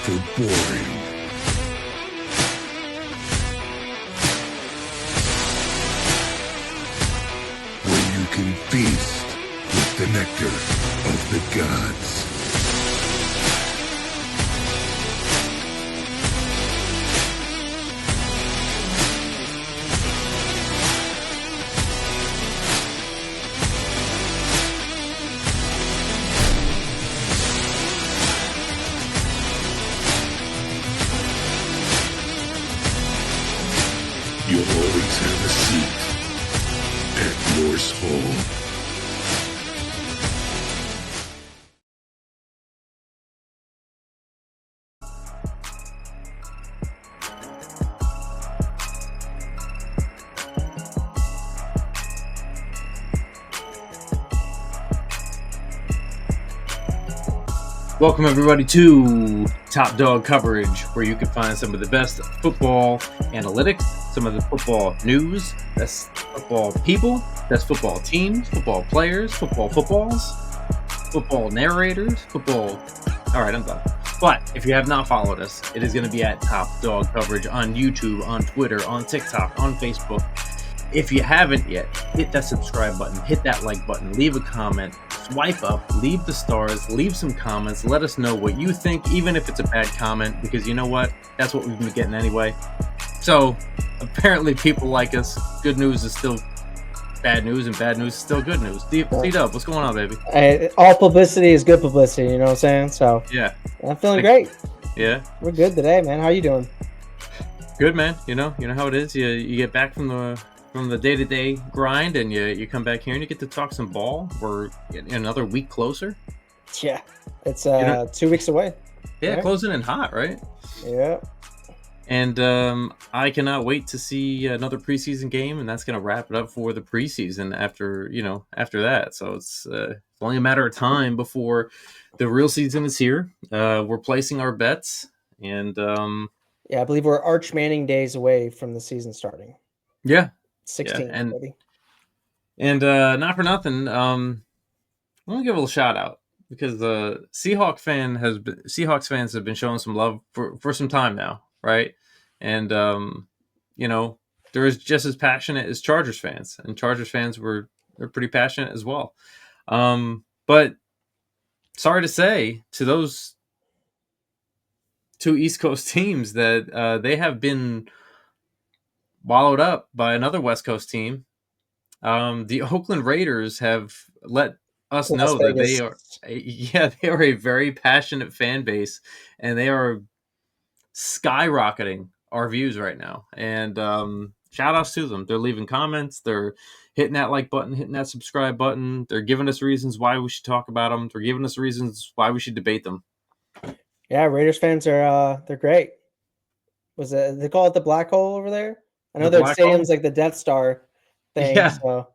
for boring. Where you can feast with the nectar of the gods. You'll always have a seat at Norse Hall. Welcome everybody to Top Dog Coverage, where you can find some of the best football analytics, some of the football news, best football people, best football teams, football players, footballs, football narrators, football... Alright, I'm done. But if you have not followed us, it is going to be at Top Dog Coverage on YouTube, on Twitter, on TikTok, on Facebook. If you haven't yet, hit that subscribe button, hit that like button, leave a comment, swipe up, leave the stars, leave some comments, let us know what you think, even if it's a bad comment, because you know what? That's what we've been getting anyway. So, apparently people like us. Good news is still bad news, and bad news is still good news. C-Dub, what's going on, baby? All publicity is good publicity, you know what I'm saying? So, yeah. I'm feeling great. Yeah. We're good today, man. How you doing? Good, man. You know how it is. You get back from the day-to-day grind, and you come back here and you get to talk some ball. We're another week closer. Yeah, it's 2 weeks away. Yeah, right? Closing in hot, right? Yeah. And I cannot wait to see another preseason game, and that's going to wrap it up for the preseason after that. So it's only a matter of time before the real season is here. We're placing our bets, and I believe we're Arch Manning days away from the season starting. Yeah. 16, yeah, maybe. And not for nothing, I want to give a little shout out because Seahawks fans have been showing some love for some time now, right? And they're just as passionate as Chargers fans, and Chargers fans they're pretty passionate as well. But sorry to say to those two East Coast teams that they have been wallowed up by another West Coast team. The Oakland Raiders have let us know that they are a very passionate fan base, and they are skyrocketing our views right now. And shout outs to them. They're leaving comments. They're hitting that like button, hitting that subscribe button. They're giving us reasons why we should talk about them. They're giving us reasons why we should debate them. Yeah, Raiders fans are they're great. They call it the black hole over there? I know their stadium's like the Death Star thing. Yeah. So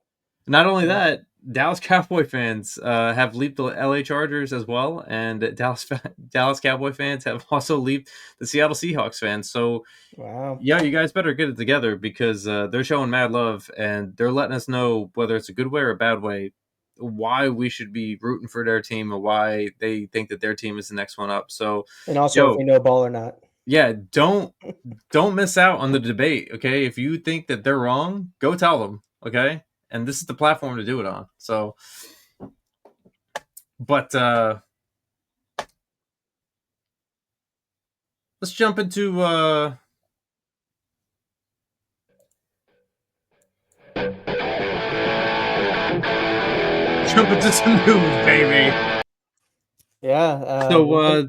not only that, Dallas Cowboy fans have leaped the LA Chargers as well, and Dallas Cowboy fans have also leaped the Seattle Seahawks fans. So, wow. Yeah, you guys better get it together because they're showing mad love, and they're letting us know whether it's a good way or a bad way, why we should be rooting for their team and why they think that their team is the next one up. So, and also if we know ball or not. Yeah, don't miss out on the debate, okay? If you think that they're wrong, go tell them, okay? And this is the platform to do it on. So, but let's jump into some news, baby. Yeah. So what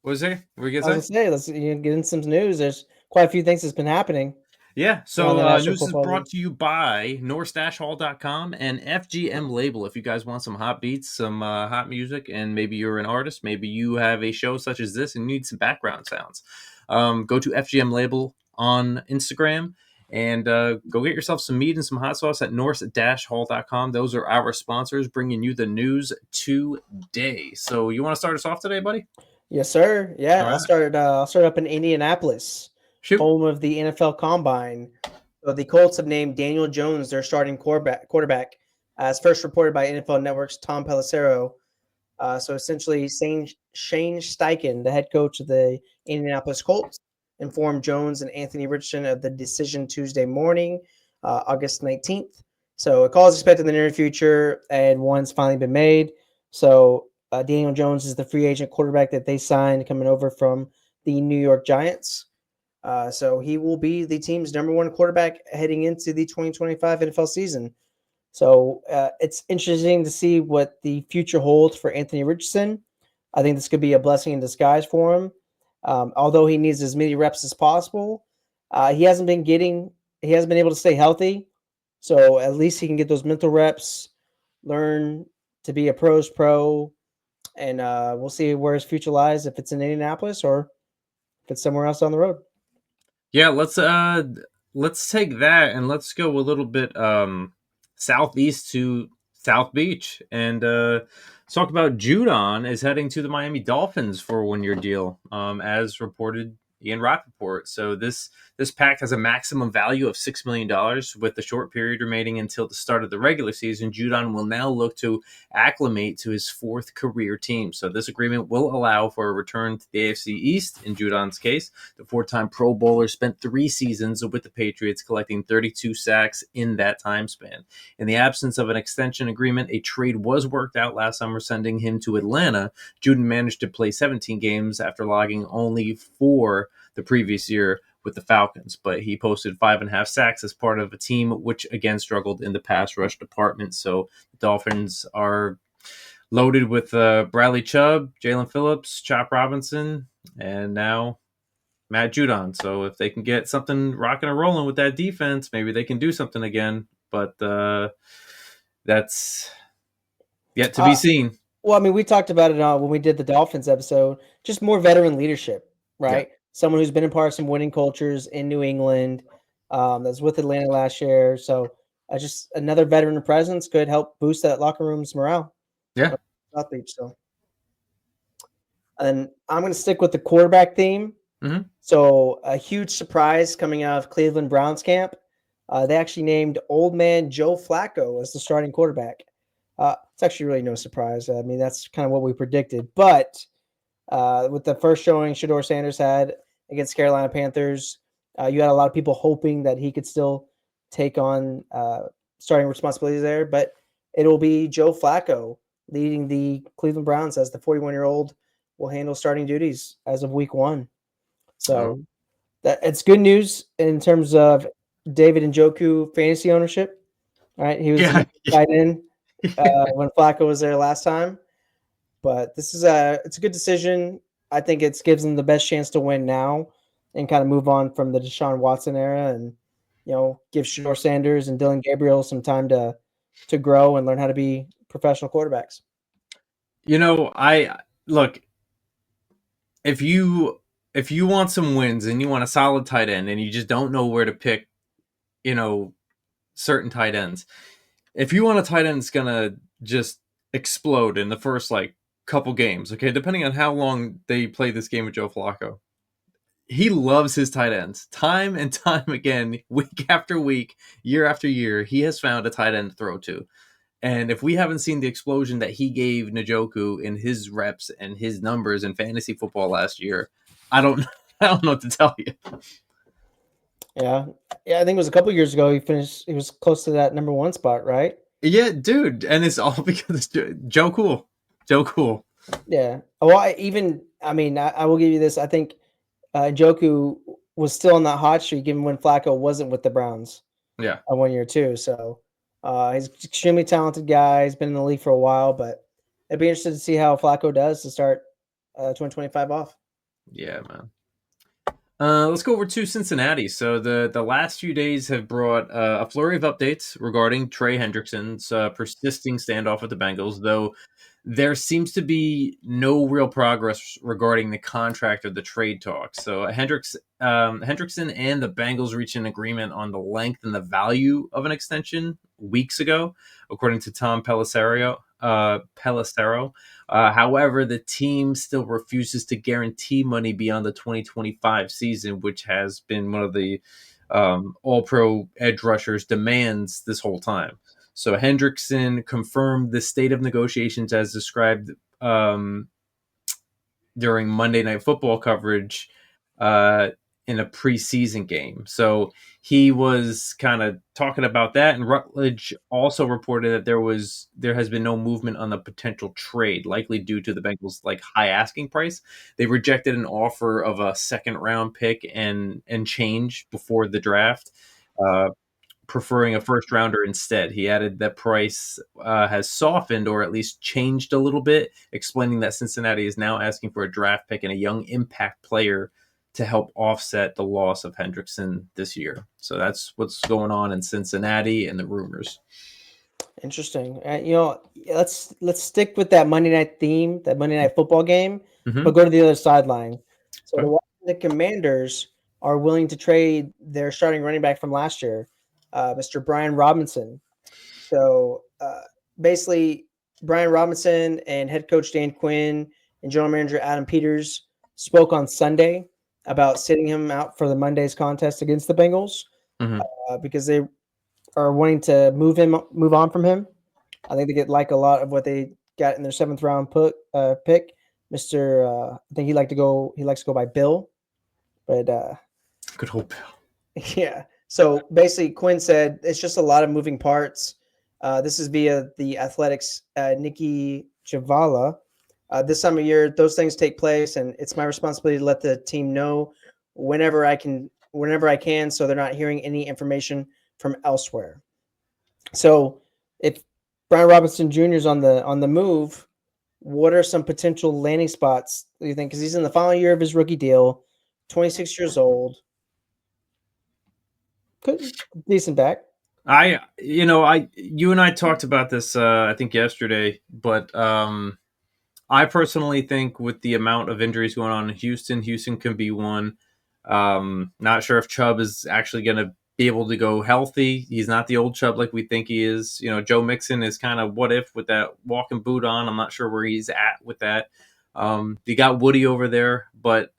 was there? What were you gonna say? Let's get into some news. There's quite a few things that's been happening. Yeah, so news is brought to you by norse-hall.com and FGM Label. If you guys want some hot beats, some hot music, and maybe you're an artist, maybe you have a show such as this and need some background sounds, go to FGM Label on Instagram and go get yourself some meat and some hot sauce at norse-hall.com. Those are our sponsors bringing you the news today. So you want to start us off today, buddy? Yes, sir. Yeah, right. I'll start up in Indianapolis. Shoot. Home of the NFL Combine. So the Colts have named Daniel Jones their starting quarterback, as first reported by NFL Network's Tom Pelissero. So essentially, Shane Steichen, the head coach of the Indianapolis Colts, informed Jones and Anthony Richardson of the decision Tuesday morning, August 19th. So a call is expected in the near future, and one's finally been made. So Daniel Jones is the free agent quarterback that they signed coming over from the New York Giants. So he will be the team's number one quarterback heading into the 2025 NFL season. So it's interesting to see what the future holds for Anthony Richardson. I think this could be a blessing in disguise for him. Although he needs as many reps as possible, he hasn't been able to stay healthy. So at least he can get those mental reps, learn to be a pro's pro, and we'll see where his future lies, if it's in Indianapolis or if it's somewhere else on the road. Yeah, let's take that and let's go a little bit southeast to South Beach and talk about Judon is heading to the Miami Dolphins for a 1-year deal, as reported Ian Rappaport. So this pact has a maximum value of $6 million with the short period remaining until the start of the regular season. Judon will now look to acclimate to his fourth career team. So this agreement will allow for a return to the AFC East in Judon's case. The four-time Pro Bowler spent 3 seasons with the Patriots, collecting 32 sacks in that time span. In the absence of an extension agreement, a trade was worked out last summer, sending him to Atlanta. Judon managed to play 17 games after logging only 4 the previous year with the Falcons, but he posted 5.5 sacks as part of a team which again struggled in the pass rush department. So the Dolphins are loaded with Bradley Chubb, Jalen Phillips, Chop Robinson, and now Matt Judon. So if they can get something rocking and rolling with that defense, maybe they can do something again. But that's yet to be seen. Well, I mean, we talked about it when we did the Dolphins episode. Just more veteran leadership, right? Yeah. Someone who's been in part of some winning cultures in New England, that's with Atlanta last year. So just another veteran presence could help boost that locker room's morale. Yeah. South Beach. So, and I'm going to stick with the quarterback theme. Mm-hmm. So a huge surprise coming out of Cleveland Browns camp. They actually named old man Joe Flacco as the starting quarterback. It's actually really no surprise. I mean, that's kind of what we predicted. But with the first showing Shedeur Sanders had against Carolina Panthers, you had a lot of people hoping that he could still take on starting responsibilities there. But it'll be Joe Flacco leading the Cleveland Browns as the 41-year-old will handle starting duties as of week 1. So it's good news in terms of David Njoku fantasy ownership. All right, he was tight end when Flacco was there last time. But this is it's a good decision. I think it gives them the best chance to win now and kind of move on from the Deshaun Watson era and, give Shedeur Sanders and Dylan Gabriel some time to grow and learn how to be professional quarterbacks. I look, if you want some wins and you want a solid tight end and you just don't know where to pick, certain tight ends. If you want a tight end that's gonna just explode in the first couple games, okay, depending on how long they play this game with Joe Flacco, he loves his tight ends. Time and time again, week after week, year after year, he has found a tight end to throw to. And if we haven't seen the explosion that he gave Njoku in his reps and his numbers in fantasy football last year, I don't know what to tell you. Yeah, I think it was a couple years ago. He was close to that number 1 spot, right? Yeah, dude, and it's all because Joe Cool. Yeah. Well, I will give you this. I think Njoku was still on that hot streak even when Flacco wasn't with the Browns. Yeah. 1 year too. So he's an extremely talented guy. He's been in the league for a while, but it'd be interesting to see how Flacco does to start 2025 off. Yeah, man. Let's go over to Cincinnati. So the last few days have brought a flurry of updates regarding Trey Hendrickson's persisting standoff with the Bengals, though there seems to be no real progress regarding the contract or the trade talks. So Hendrickson and the Bengals reached an agreement on the length and the value of an extension weeks ago, according to Tom Pelissero. However, the team still refuses to guarantee money beyond the 2025 season, which has been one of the all-pro edge rushers' demands this whole time. So Hendrickson confirmed the state of negotiations as described during Monday Night Football coverage uh, in a preseason game. So he was kind of talking about that, and Rutledge also reported that there has been no movement on the potential trade, likely due to the Bengals' high asking price. They rejected an offer of a second round pick and change before the draft. Preferring a first rounder instead. He added that price has softened or at least changed a little bit, explaining that Cincinnati is now asking for a draft pick and a young impact player to help offset the loss of Hendrickson this year. So that's what's going on in Cincinnati and the rumors. Interesting. Let's stick with that Monday night theme, that Monday night football game, but go to the other sideline. So Okay. the Washington Commanders are willing to trade their starting running back from last year, Mr. Brian Robinson. So basically, Brian Robinson and head coach Dan Quinn and general manager Adam Peters spoke on Sunday about sitting him out for the Monday's contest against the Bengals because they are wanting to move on from him. I think they get a lot of what they got in their 7th round pick. I think he likes to go by Bill, but Good old Bill. yeah. So basically, Quinn said it's just a lot of moving parts. This is via the Athletics' Nikki Javala. This time of year, those things take place, and it's my responsibility to let the team know whenever I can, so they're not hearing any information from elsewhere. So, if Brian Robinson Jr. is on the move, what are some potential landing spots do you think? Because he's in the final year of his rookie deal, 26 years old. Decent back. You and I talked about this I think yesterday, but I personally think with the amount of injuries going on in Houston can be one. Not sure if Chubb is actually going to be able to go healthy. He's not the old Chubb like we think he is. Joe Mixon is kind of what if with that walking boot on. I'm not sure where he's at with that. You got Woody over there, but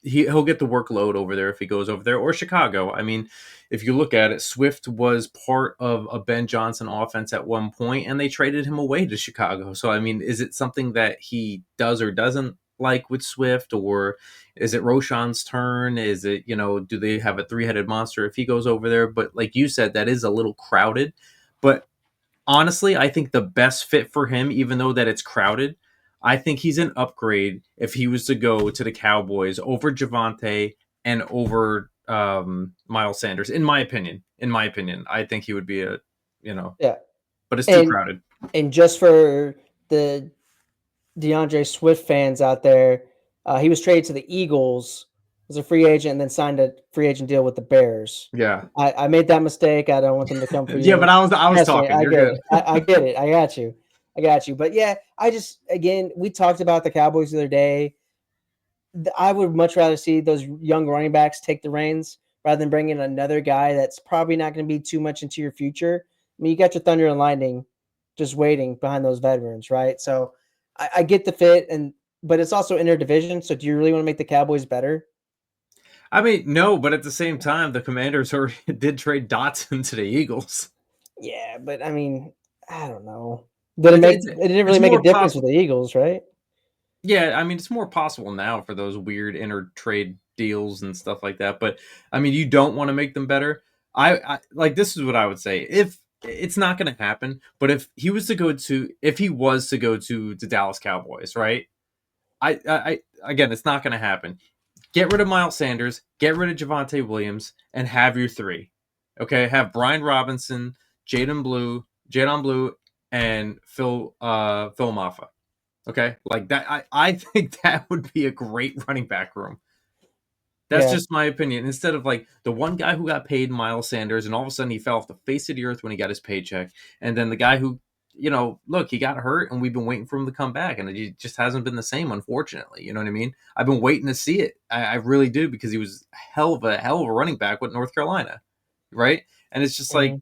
he'll get the workload over there if he goes over there, or Chicago. I mean, if you look at it, Swift was part of a Ben Johnson offense at one point, and they traded him away to Chicago. So, I mean, is it something that he does or doesn't like with Swift, or is it Roshan's turn? Is it, do they have a three-headed monster if he goes over there? But like you said, that is a little crowded. But honestly, I think the best fit for him, even though that it's crowded, I think he's an upgrade if he was to go to the Cowboys over Javonte and over Miles Sanders. In my opinion, I think he would be yeah. But it's too crowded. And just for the DeAndre Swift fans out there, he was traded to the Eagles as a free agent and then signed a free agent deal with the Bears. Yeah, I made that mistake. I don't want them to come for you. Yeah, but I was talking. I You're get good. it. I get it. I got you. But yeah, we talked about the Cowboys the other day. I would much rather see those young running backs take the reins rather than bring in another guy that's probably not going to be too much into your future. I mean, you got your Thunder and Lightning just waiting behind those veterans, right? So I get the fit, but it's also interdivision. So do you really want to make the Cowboys better? I mean, no, but at the same time, the Commanders already did trade Dotson to the Eagles. Yeah, but I mean, I don't know. It didn't really make a difference with the Eagles, right? Yeah, I mean, it's more possible now for those weird inter-trade deals and stuff like that. But I mean, you don't want to make them better. I like, this is what I would say. If it's not going to happen, but if he was to go to the Dallas Cowboys, right? I again, it's not going to happen. Get rid of Miles Sanders, get rid of Javonte Williams, and have your three. Okay, have Brian Robinson, Jadon Blue, and Phil Maffa. Okay, like that. I think that would be a great running back room. That's just my opinion. Instead of like the one guy who got paid, Miles Sanders, and all of a sudden he fell off the face of the earth when he got his paycheck, and then the guy who, look, he got hurt, and we've been waiting for him to come back, and it just hasn't been the same, unfortunately. You know what I mean? I've been waiting to see it. I really do, because he was hell of a running back with North Carolina, right? And it's just like,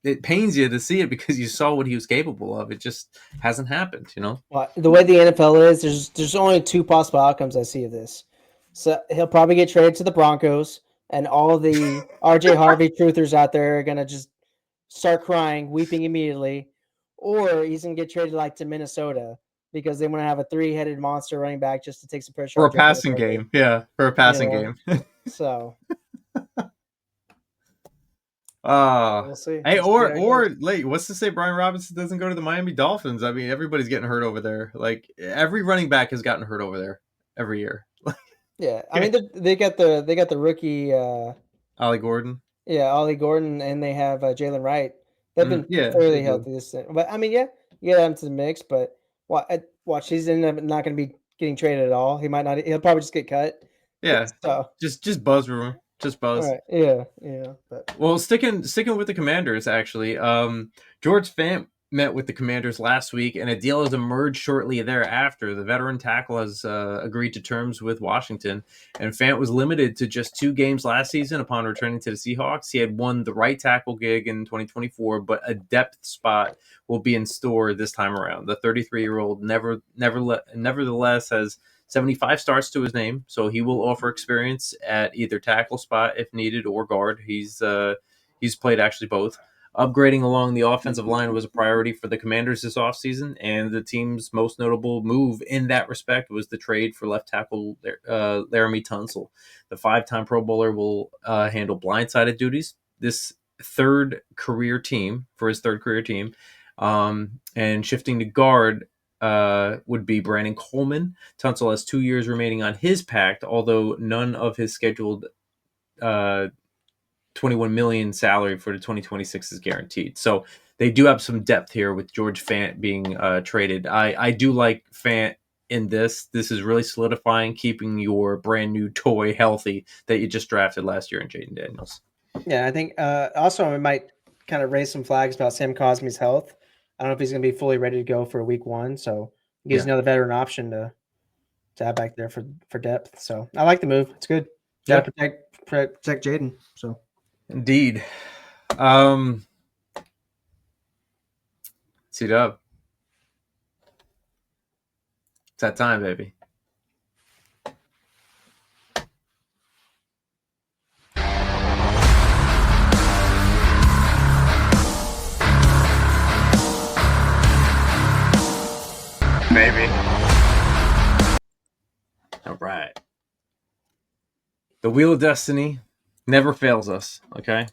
it pains you to see it because you saw what he was capable of. It just hasn't happened, Well, the way the NFL is, there's only two possible outcomes I see of this. So he'll probably get traded to the Broncos, and all the RJ Harvey truthers out there are gonna just start crying, weeping immediately. or he's gonna get traded like to Minnesota because they want to have a 3-headed monster running back just to take some pressure For a off Jalen passing Hurts. game. Yeah, for a passing game. So Uh we'll see. hey, We'll see how it goes. what's to say Brian Robinson doesn't go to the Miami Dolphins? I mean, everybody's getting hurt over there. Like every running back has gotten hurt over there every year. Yeah, I mean they got the rookie. Ollie Gordon. Yeah, Ollie Gordon, and they have Jalen Wright. They've been Yeah, they fairly do. healthy this thing. But I mean, yeah, you get him to the mix. But watch, he's not going to be getting traded at all. He might not. He'll probably just get cut. Yeah. So Just buzz rumor. Just all buzz. right, yeah. But Well, sticking with the Commanders, actually, George Fant met with the Commanders last week, and a deal has emerged shortly thereafter. The veteran tackle has agreed to terms with Washington, and Fant was limited to just 2 games last season upon returning to the Seahawks. He had won the right tackle gig in 2024, but a depth spot will be in store this time around. The 33-year-old nevertheless has 75 starts to his name, so he will offer experience at either tackle spot if needed or guard. He's played actually both. Upgrading along the offensive line was a priority for the Commanders this offseason, and the team's most notable move in that respect was the trade for left tackle Laramie Tunsil. The 5-time Pro Bowler will handle blindsided duties. This for his third career team, and shifting to guard would be Brandon Coleman. Tunsil has 2 years remaining on his pact, although none of his scheduled 21 million salary for the 2026 is guaranteed. So they do have some depth here with George Fant being traded. I do like Fant in this. This is really solidifying, keeping your brand new toy healthy that you just drafted last year in Jaden Daniels. yeah, I think also it might kind of raise some flags about Sam Cosmi's health. I don't know if he's going to be fully ready to go for week 1, so he gives another veteran option to have back there for depth. So I like the move. It's good. Got to protect Jaden. So indeed. C-Dub. It's that time, baby. Baby. All right. The Wheel of Destiny never fails us, okay?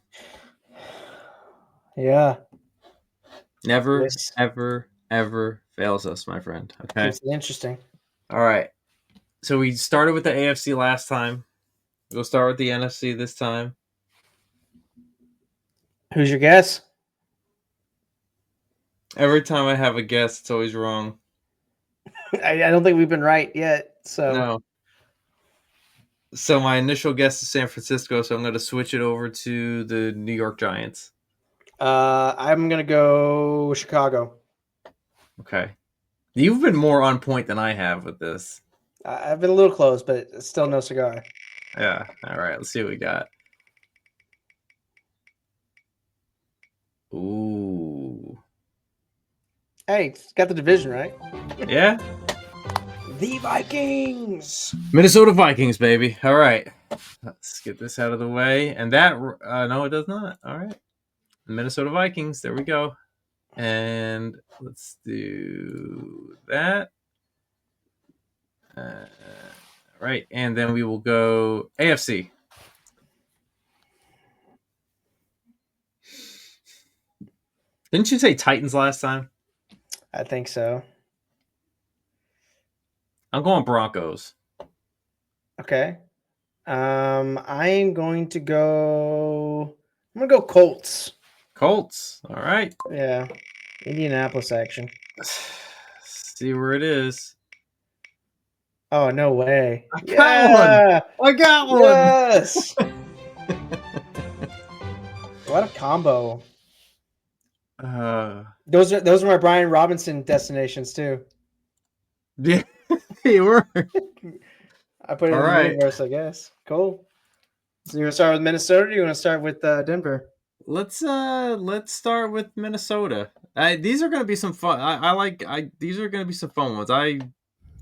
yeah, Never, Yes. ever fails us, my friend, okay? keeps it interesting. All right. So we started with the AFC last time. We'll start with the NFC this time. Who's your guess? Every time I have a guess, it's always wrong. I don't think we've been right yet. So No. So my initial guess is San Francisco, so I'm going to switch it over to the New York Giants. I'm gonna go Chicago. Okay. You've been more on point than I have with this. I've been a little close, but still no cigar. Yeah. All right. Let's see what we got. Ooh. Hey, it's got the division right. Yeah. The Vikings. Minnesota Vikings, baby. All right. Let's get this out of the way. And that, no, it does not. All right. Minnesota Vikings. There we go. And let's do that. Right. And then we will go AFC. Didn't you say Titans last time? I think so. I'm going Broncos. Okay. I'm going to go. I'm gonna go Colts. Colts. All right. Yeah, Indianapolis action. See where it is. Oh no way! I got one. I got one. Yes. What a combo! Those are my Brian Robinson destinations too. Yeah, they were. I put it All in the right. universe, I guess. Cool. So you want to start with Minnesota, or you want to start with Denver? Let's start with Minnesota. These are going to be some fun. These are going to be some fun ones. I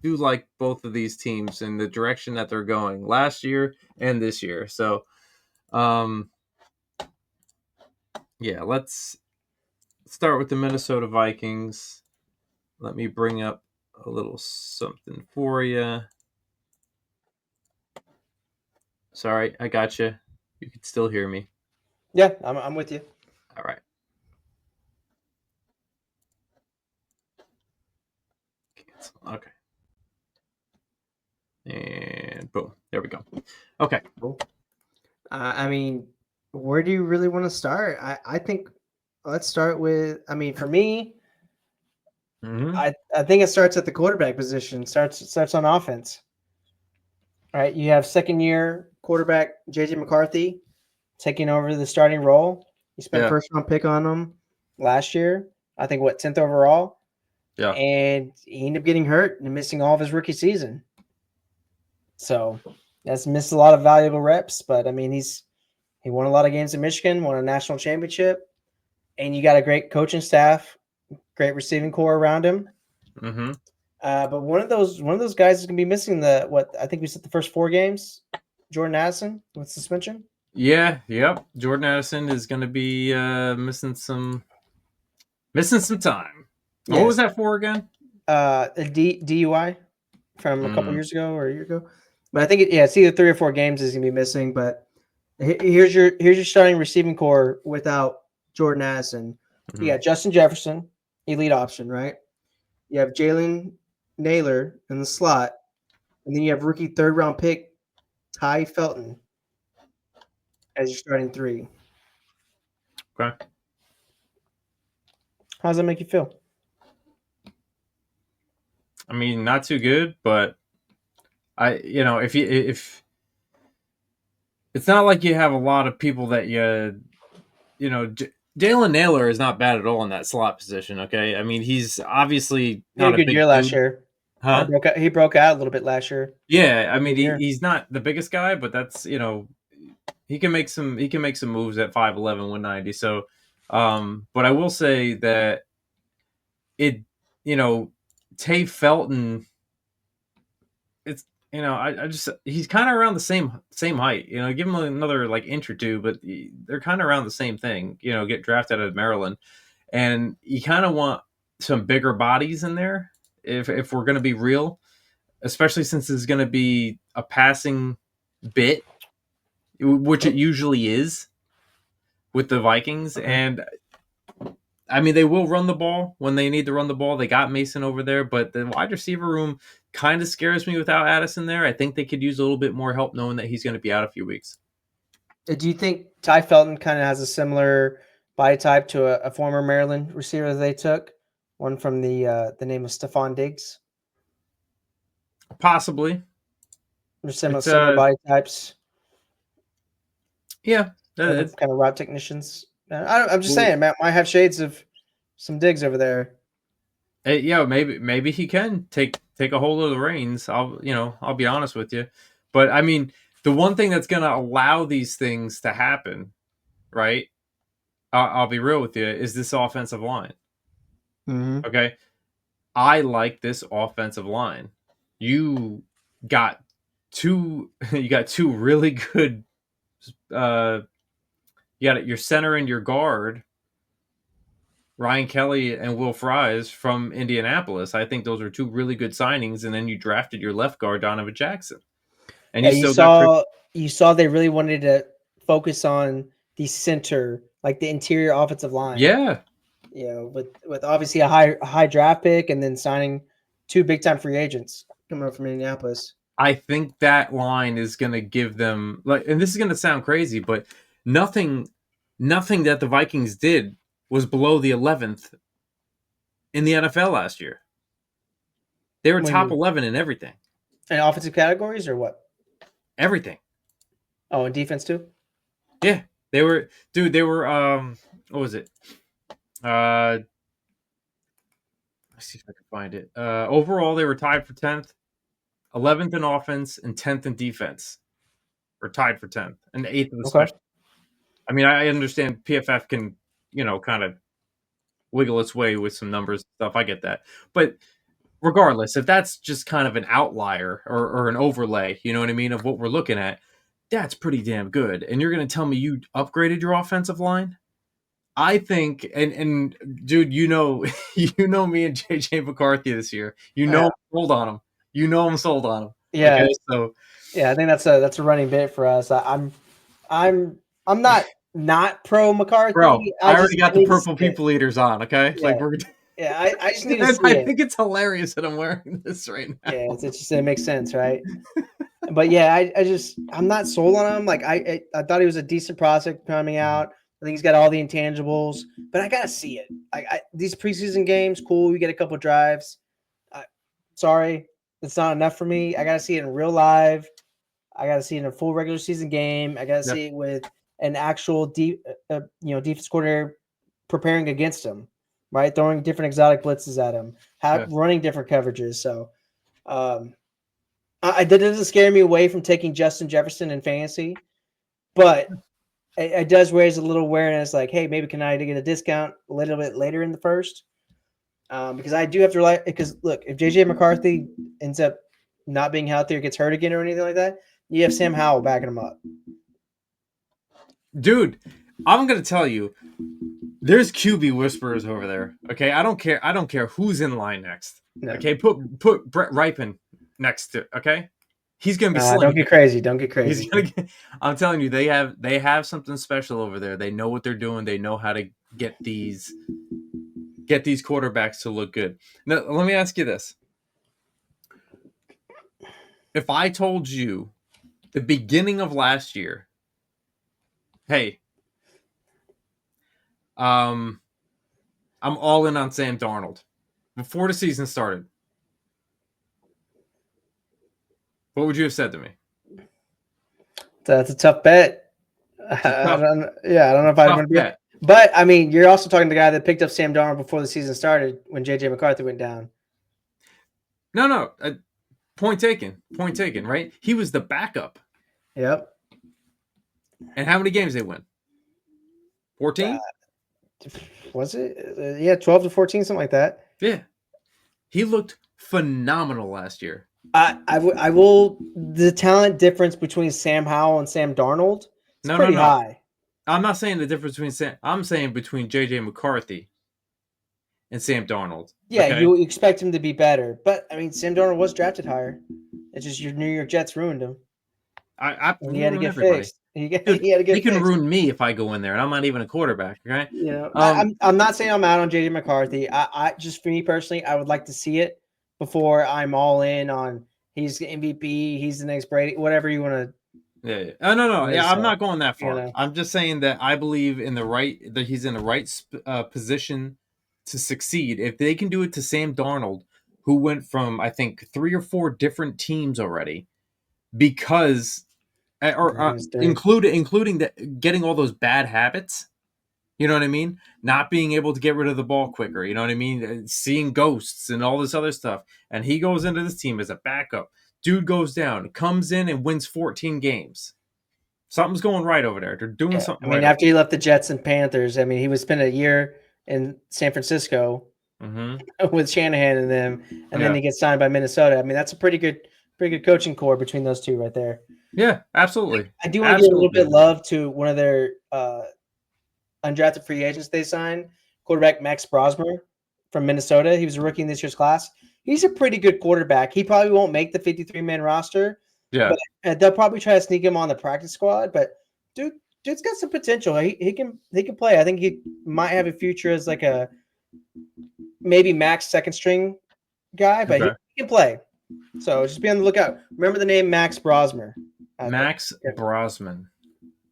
do like both of these teams and the direction that they're going last year and this year. So, yeah, let's start with the Minnesota Vikings. Let me bring up a little something for you. Sorry, I got you. You can still hear me. Yeah, I'm with you. All right. Cancel. Okay. And boom. There we go. Okay. Cool. I mean, where do you really want to start? I think let's start with. I mean, for me, Mm-hmm. I think it starts at the quarterback position. Starts on offense. All right, you have second year quarterback JJ McCarthy taking over the starting role. You spent Yeah. first round pick on him last year. I think what 10th overall, Yeah. and he ended up getting hurt and missing all of his rookie season. So that's missed a lot of valuable reps. But I mean, he won a lot of games in Michigan, won a national championship, and you got a great coaching staff, great receiving core around him. Mm-hmm. But one of those guys is gonna be missing what I think we said the first 4 games. Jordan Addison with suspension. Yeah. Yep. Jordan Addison is going to be missing some time. What was that for again? A DUI from a couple Mm. years ago or a year ago. But I think it's either 3 or 4 games is gonna be missing. But here's your starting receiving core without Jordan Addison. Mm-hmm. You got Justin Jefferson, elite option, right? You have Jalen Naylor in the slot, and then you have rookie 3rd-round pick Ty Felton as your starting 3. Okay. How does that make you feel? I mean, not too good, but if it's not like you have a lot of people that Jalen Naylor is not bad at all in that slot position. Okay, I mean he's obviously He had not a a good big year last dude, year. huh? He broke out a little bit last year. Yeah, I mean Good year. he's not the biggest guy, but that's he can make some moves at 5'11", 190. So, but I will say that it Tay Felton, it's I just he's kind of around the same height. Give him another like inch or two, but they're kind of around the same thing. Get drafted out of Maryland, and you kind of want some bigger bodies in there if we're going to be real, especially since it's going to be a passing bit, which it usually is with the Vikings. Okay. And I mean, they will run the ball when they need to run the ball. They got Mason over there, but the wide receiver room kind of scares me without Addison there. I think they could use a little bit more help knowing that he's going to be out a few weeks. Do you think Ty Felton kind of has a similar body type to a former Maryland receiver that they took? One from the name of Stephon Diggs. Possibly. They're It's similar body types. Yeah. Kind of route technicians. I'm just saying, Matt might have shades of some Diggs over there. Yeah, maybe he can take a hold of the reins. I'll be honest with you, but I mean, the one thing that's going to allow these things to happen, right? I'll be real with you, is this offensive line. Mm-hmm. Okay, I like this offensive line. You got two really good. You got your center and your guard, Ryan Kelly and Will Fries from Indianapolis. I think those are 2 really good signings. And then you drafted your left guard, Donovan Jackson. And Yeah, you still got you saw they really wanted to focus on the center, like the interior offensive line. Yeah. With obviously a high draft pick and then signing 2 big time free agents coming up from Indianapolis. I think that line is going to give them and this is going to sound crazy, but nothing that the Vikings did was below the 11th in the NFL last year. They were top 11 in everything. In offensive categories or what? Everything. Oh, and defense too? Yeah. They were what was it? Let's see if I can find it. Overall, they were tied for 10th, 11th in offense, and 10th in defense. Or tied for 10th, and 8th in the special. I mean, I understand PFF can, kind of wiggle its way with some numbers and stuff. I get that. But regardless, if that's just kind of an outlier or an overlay, you know what I mean, of what we're looking at, that's pretty damn good. And you're going to tell me you upgraded your offensive line? I think, and dude, you know, you know me and JJ McCarthy this year. You know, Yeah. I'm sold on him. You know, I'm sold on him. Yeah, Okay, so yeah, I think that's a running bit for us. I'm not pro bro, McCarthy. I already I got the need to purple see it. people eaters on. Okay, Yeah, like we're. yeah. I just need to And see I it. think it's hilarious that I'm wearing this right now. Yeah, it's just it makes sense, right? But yeah, I'm not sold on him. Like I thought he was a decent prospect coming out. I think he's got all the intangibles, but I gotta see it. These preseason games, cool. We get a couple drives. Sorry, it's not enough for me. I gotta see it in real live. I got to see it in a full regular season game. I got to Yeah, see it with an actual defense coordinator preparing against him, right? Throwing different exotic blitzes at him, yeah. running different coverages. So, that doesn't scare me away from taking Justin Jefferson in fantasy, but it does raise a little awareness. Like, hey, maybe can I get a discount a little bit later in the first? Because I do have to rely. Because look, if JJ McCarthy ends up not being healthy or gets hurt again or anything like that, you have Sam Howell backing him up. Dude, I'm gonna tell you, there's QB whisperers over there. Okay, I don't care. I don't care who's in line next. No. Okay, put Brett Ripon next to. Okay, he's gonna be Don't slinging. get crazy. Don't get He's crazy. gonna. I'm telling you, they have something special over there. They know what they're doing. They know how to get these quarterbacks to look good. Now, let me ask you this: if I told you the beginning of last year, hey, I'm all in on Sam Darnold before the season started, what would you have said to me? That's a tough bet. It's a tough, I don't know if I tough want to be. bet. But I mean, you're also talking to the guy that picked up Sam Darnold before the season started when JJ McCarthy went down. No. Point taken. Point taken. Right? He was the backup. Yep. And how many games they win? 14. Was it? Yeah, 12 to 14, something like that. Yeah. He looked phenomenal last year. I will. The talent difference between Sam Howell and Sam Darnold is pretty No. high. I'm not saying the difference between Sam. I'm saying between JJ McCarthy and Sam Darnold. Yeah, Okay. you expect him to be better, but I mean, Sam Darnold was drafted higher. It's just your New York Jets ruined him, and he had to ruin get everybody. fixed. He had Dude, to they get can fixed. ruin me if I go in there, and I'm not even a quarterback. Okay. You know, I'm not saying I'm out on JJ McCarthy. I just for me personally, I would like to see it before I'm all in on he's the MVP, he's the next Brady, whatever you want to. Yeah. Oh, no. Yeah, I'm not going that far. You know. I'm just saying that I believe that he's in the right position to succeed. If they can do it to Sam Darnold, who went from I think 3 or 4 different teams already, because including getting all those bad habits. You know what I mean? Not being able to get rid of the ball quicker. You know what I mean? Seeing ghosts and all this other stuff. And he goes into this team as a backup. Dude goes down, comes in and wins 14 games. Something's going right over there. They're doing something I mean, right. after he left the Jets and Panthers, I mean, he would spend a year in San Francisco with Shanahan and them, and then he gets signed by Minnesota. I mean, that's a pretty good coaching core between those two right there. Yeah, absolutely. I do want to give a little bit of love to one of their undrafted free agents they signed, quarterback Max Brosmer from Minnesota. He was a rookie in this year's class. He's a pretty good quarterback. He probably won't make the 53-man roster. Yeah. But they'll probably try to sneak him on the practice squad. But dude's got some potential. He can play. I think he might have a future as like a maybe max second string guy, but he can play. So just be on the lookout. Remember the name Max Brosmer. Max Brosman.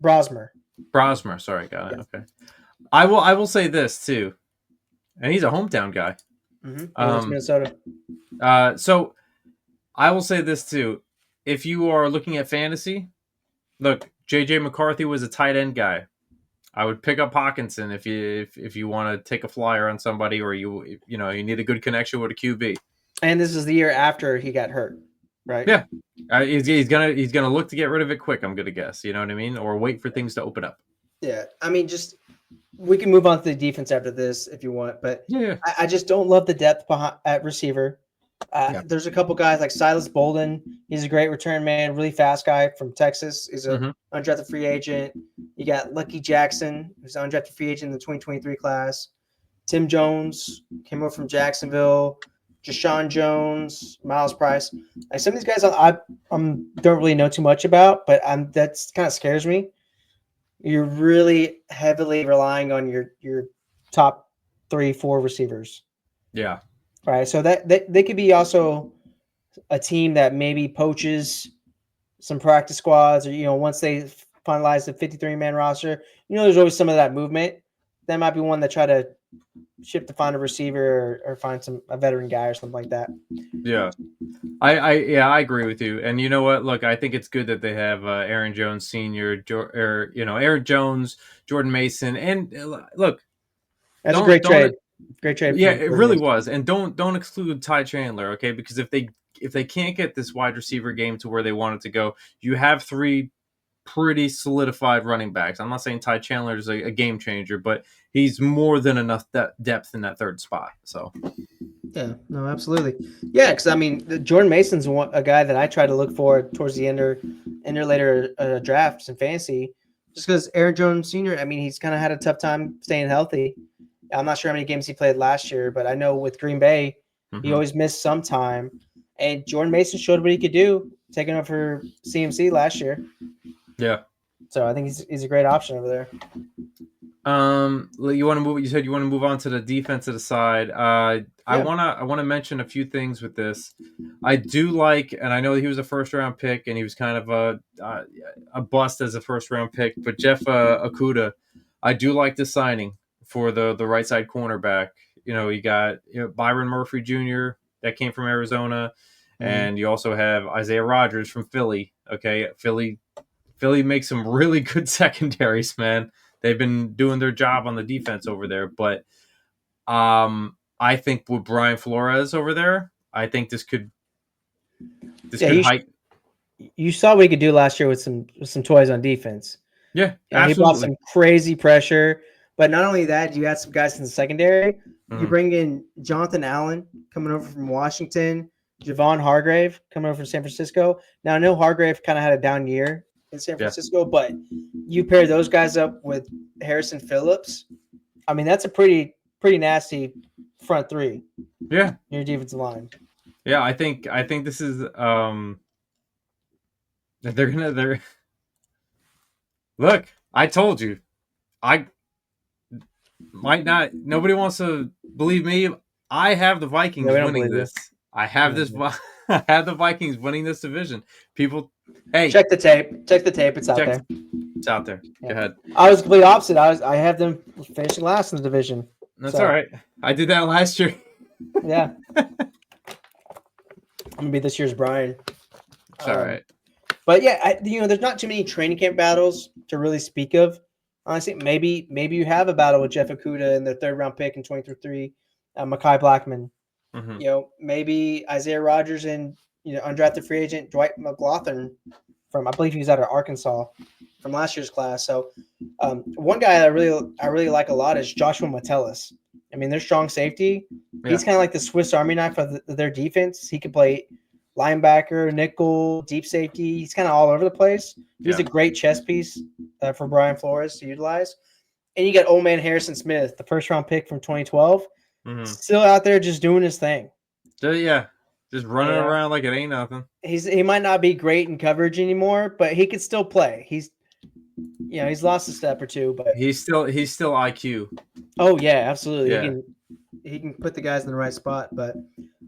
Brosmer. Sorry, got it. Okay. I will say this too, and he's a hometown guy. Minnesota. So I will say this too. If you are looking at fantasy, look, JJ McCarthy was a tight end guy. I would pick up Hawkinson if you want to take a flyer on somebody, or you need a good connection with a QB. And this is the year after he got hurt, right? Yeah, he's gonna look to get rid of it quick. I'm gonna guess. You know what I mean, or wait for things to open up. Yeah, I mean, just we can move on to the defense after this if you want, but yeah. I just don't love the depth at receiver. There's a couple guys like Silas Bolden. He's a great return man, really fast guy from Texas. He's a undrafted free agent. You got Lucky Jackson, who's an undrafted free agent in the 2023 class. Tim Jones came over from Jacksonville. Jashawn Jones, Miles Price. Like some of these guys, I don't really know too much about, but that's kind of scares me. You're really heavily relying on your top 3-4 receivers. Yeah. Right. So that they could be also a team that maybe poaches some practice squads, or once they finalize the 53-man roster, there's always some of that movement. That might be one that try to ship to find a receiver or find a veteran guy or something like that. Yeah. I agree with you. And you know what? Look, I think it's good that they have Aaron Jones Sr., Aaron Jones, Jordan Mason, and look, that's a great trade. Great trade. Yeah, it really was. And don't exclude Ty Chandler, okay? Because if they can't get this wide receiver game to where they want it to go, you have 3 pretty solidified running backs. I'm not saying Ty Chandler is a game changer, but he's more than enough depth in that 3rd spot. So. Yeah, no, absolutely. Yeah, because I mean, Jordan Mason's a guy that I try to look for towards the end or later drafts in fantasy, just because Aaron Jones Sr. I mean, he's kind of had a tough time staying healthy. I'm not sure how many games he played last year, but I know with Green Bay, he always missed some time. And Jordan Mason showed what he could do, taking over CMC last year. Yeah. So I think he's a great option over there. You want to move? You said you want to move on to the defensive side. I want to mention a few things with this. I do like, and I know he was a 1st-round pick, and he was kind of a bust as a 1st-round pick. But Jeff Okudah, I do like the signing for the right side cornerback. You got Byron Murphy Jr. that came from Arizona, and you also have Isaiah Rodgers from Philly. Okay, Philly makes some really good secondaries, man. They've been doing their job on the defense over there, but I think with Brian Flores over there, I think this could hype. You saw what he could do last year with some toys on defense. Yeah, absolutely. He brought some crazy pressure, but not only that, you had some guys in the secondary. You bring in Jonathan Allen coming over from Washington, Javon Hargrave coming over from San Francisco. Now I know Hargrave kind of had a down year in San Francisco, but you pair those guys up with Harrison Phillips. I mean, that's a pretty nasty front 3. Yeah, your defensive line. Yeah, I think this is they're look. I told you, I might not. Nobody wants to believe me. I have the Vikings winning this. I have this. I have the Vikings winning this division. People, hey, check the tape. It's out there. It's out there. Go ahead. I was complete opposite. I have them finishing last in the division. That's all right. I did that last year. Yeah. I'm gonna be this year's Brian. It's all right. But yeah, there's not too many training camp battles to really speak of. Honestly, maybe you have a battle with Jeff Okudah and their 3rd-round pick in 2023, Mekhi Blackman. Maybe Isaiah Rodgers and undrafted free agent Dwight McLaughlin from, I believe he's out of Arkansas, from last year's class. So one guy I really like a lot is Joshua Metellus. I mean, their strong safety. Yeah. He's kind of like the Swiss Army knife of their defense. He can play linebacker, nickel, deep safety. He's kind of all over the place. He's a great chess piece for Brian Flores to utilize. And you got old man Harrison Smith, the 1st-round pick from 2012, still out there just doing his thing. So, yeah, just running around like it ain't nothing. He might not be great in coverage anymore, but he could still play. He's lost a step or two, but he's still IQ. Oh yeah, absolutely. Yeah. He can put the guys in the right spot. But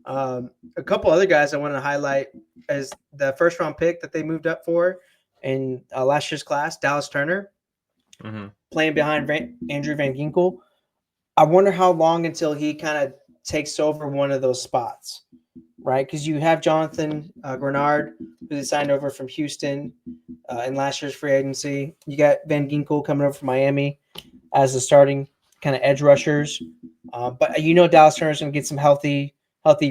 a couple other guys I want to highlight as the 1st-round pick that they moved up for in last year's class, Dallas Turner, playing behind Andrew Van Ginkel. I wonder how long until he kind of takes over one of those spots, right? Because you have Jonathan Grenard, who they signed over from Houston in last year's free agency. You got Van Ginkel coming over from Miami as the starting kind of edge rushers. But Dallas Turner's going to get some healthy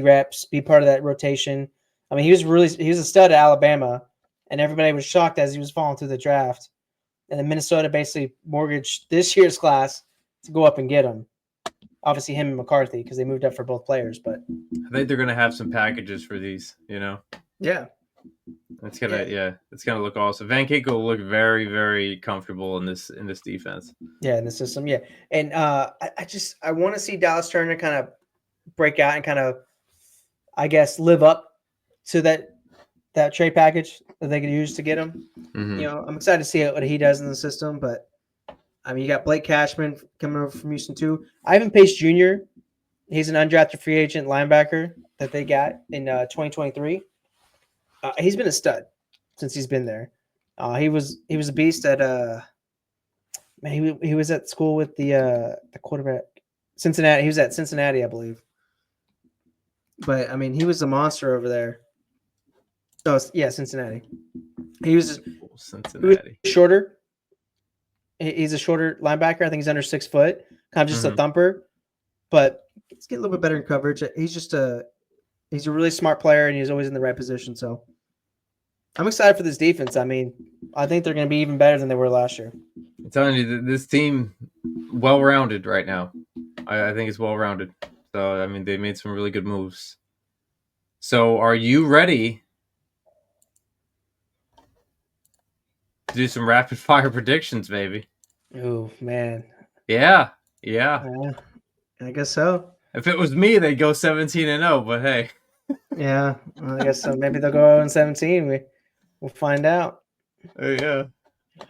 reps, be part of that rotation. I mean, he was a stud at Alabama, and everybody was shocked as he was falling through the draft. And then Minnesota basically mortgaged this year's class to go up and get him. Obviously, him and McCarthy, because they moved up for both players. But I think they're going to have some packages for these, Yeah. It's gonna look awesome. Van Cake will look very, very comfortable in this defense. Yeah, in the system. Yeah, and I want to see Dallas Turner kind of break out and kind of, I guess, live up to that trade package that they could use to get him. Mm-hmm. I'm excited to see what he does in the system. But I mean, you got Blake Cashman coming over from Houston too. Ivan Pace Jr. He's an undrafted free agent linebacker that they got in 2023. He's been a stud since he's been there. He was a beast at man. He was at school with the quarterback Cincinnati. He was at Cincinnati, I believe. But I mean, he was a monster over there. Oh yeah, Cincinnati. He was Cincinnati. shorter. He's a shorter linebacker. I think he's under 6 foot. Kind of just a thumper, but he's getting a little bit better in coverage. He's a really smart player, and he's always in the right position. So I'm excited for this defense. I mean, I think they're going to be even better than they were last year. I'm telling you, this team well-rounded right now. I think it's well-rounded. So I mean, they made some really good moves. So are you ready to do some rapid fire predictions, baby? Oh man. Yeah. I guess so. If it was me, they'd go 17-0. But hey. Yeah, well, I guess so. Maybe they'll go 0-17. We'll find out. Yeah.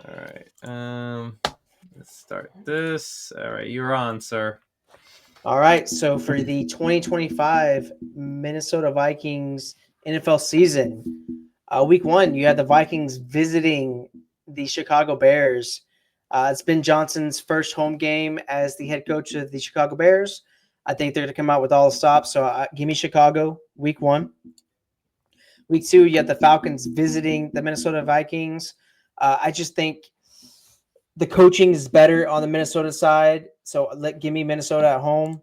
All right. Let's start this. All right, you're on, sir. All right. So for the 2025 Minnesota Vikings NFL season, week 1, you had the Vikings visiting the Chicago Bears. It's Ben Johnson's first home game as the head coach of the Chicago Bears. I think they're going to come out with all the stops. So give me Chicago, week 1. Week 2, you have the Falcons visiting the Minnesota Vikings. I just think the coaching is better on the Minnesota side. So give me Minnesota at home.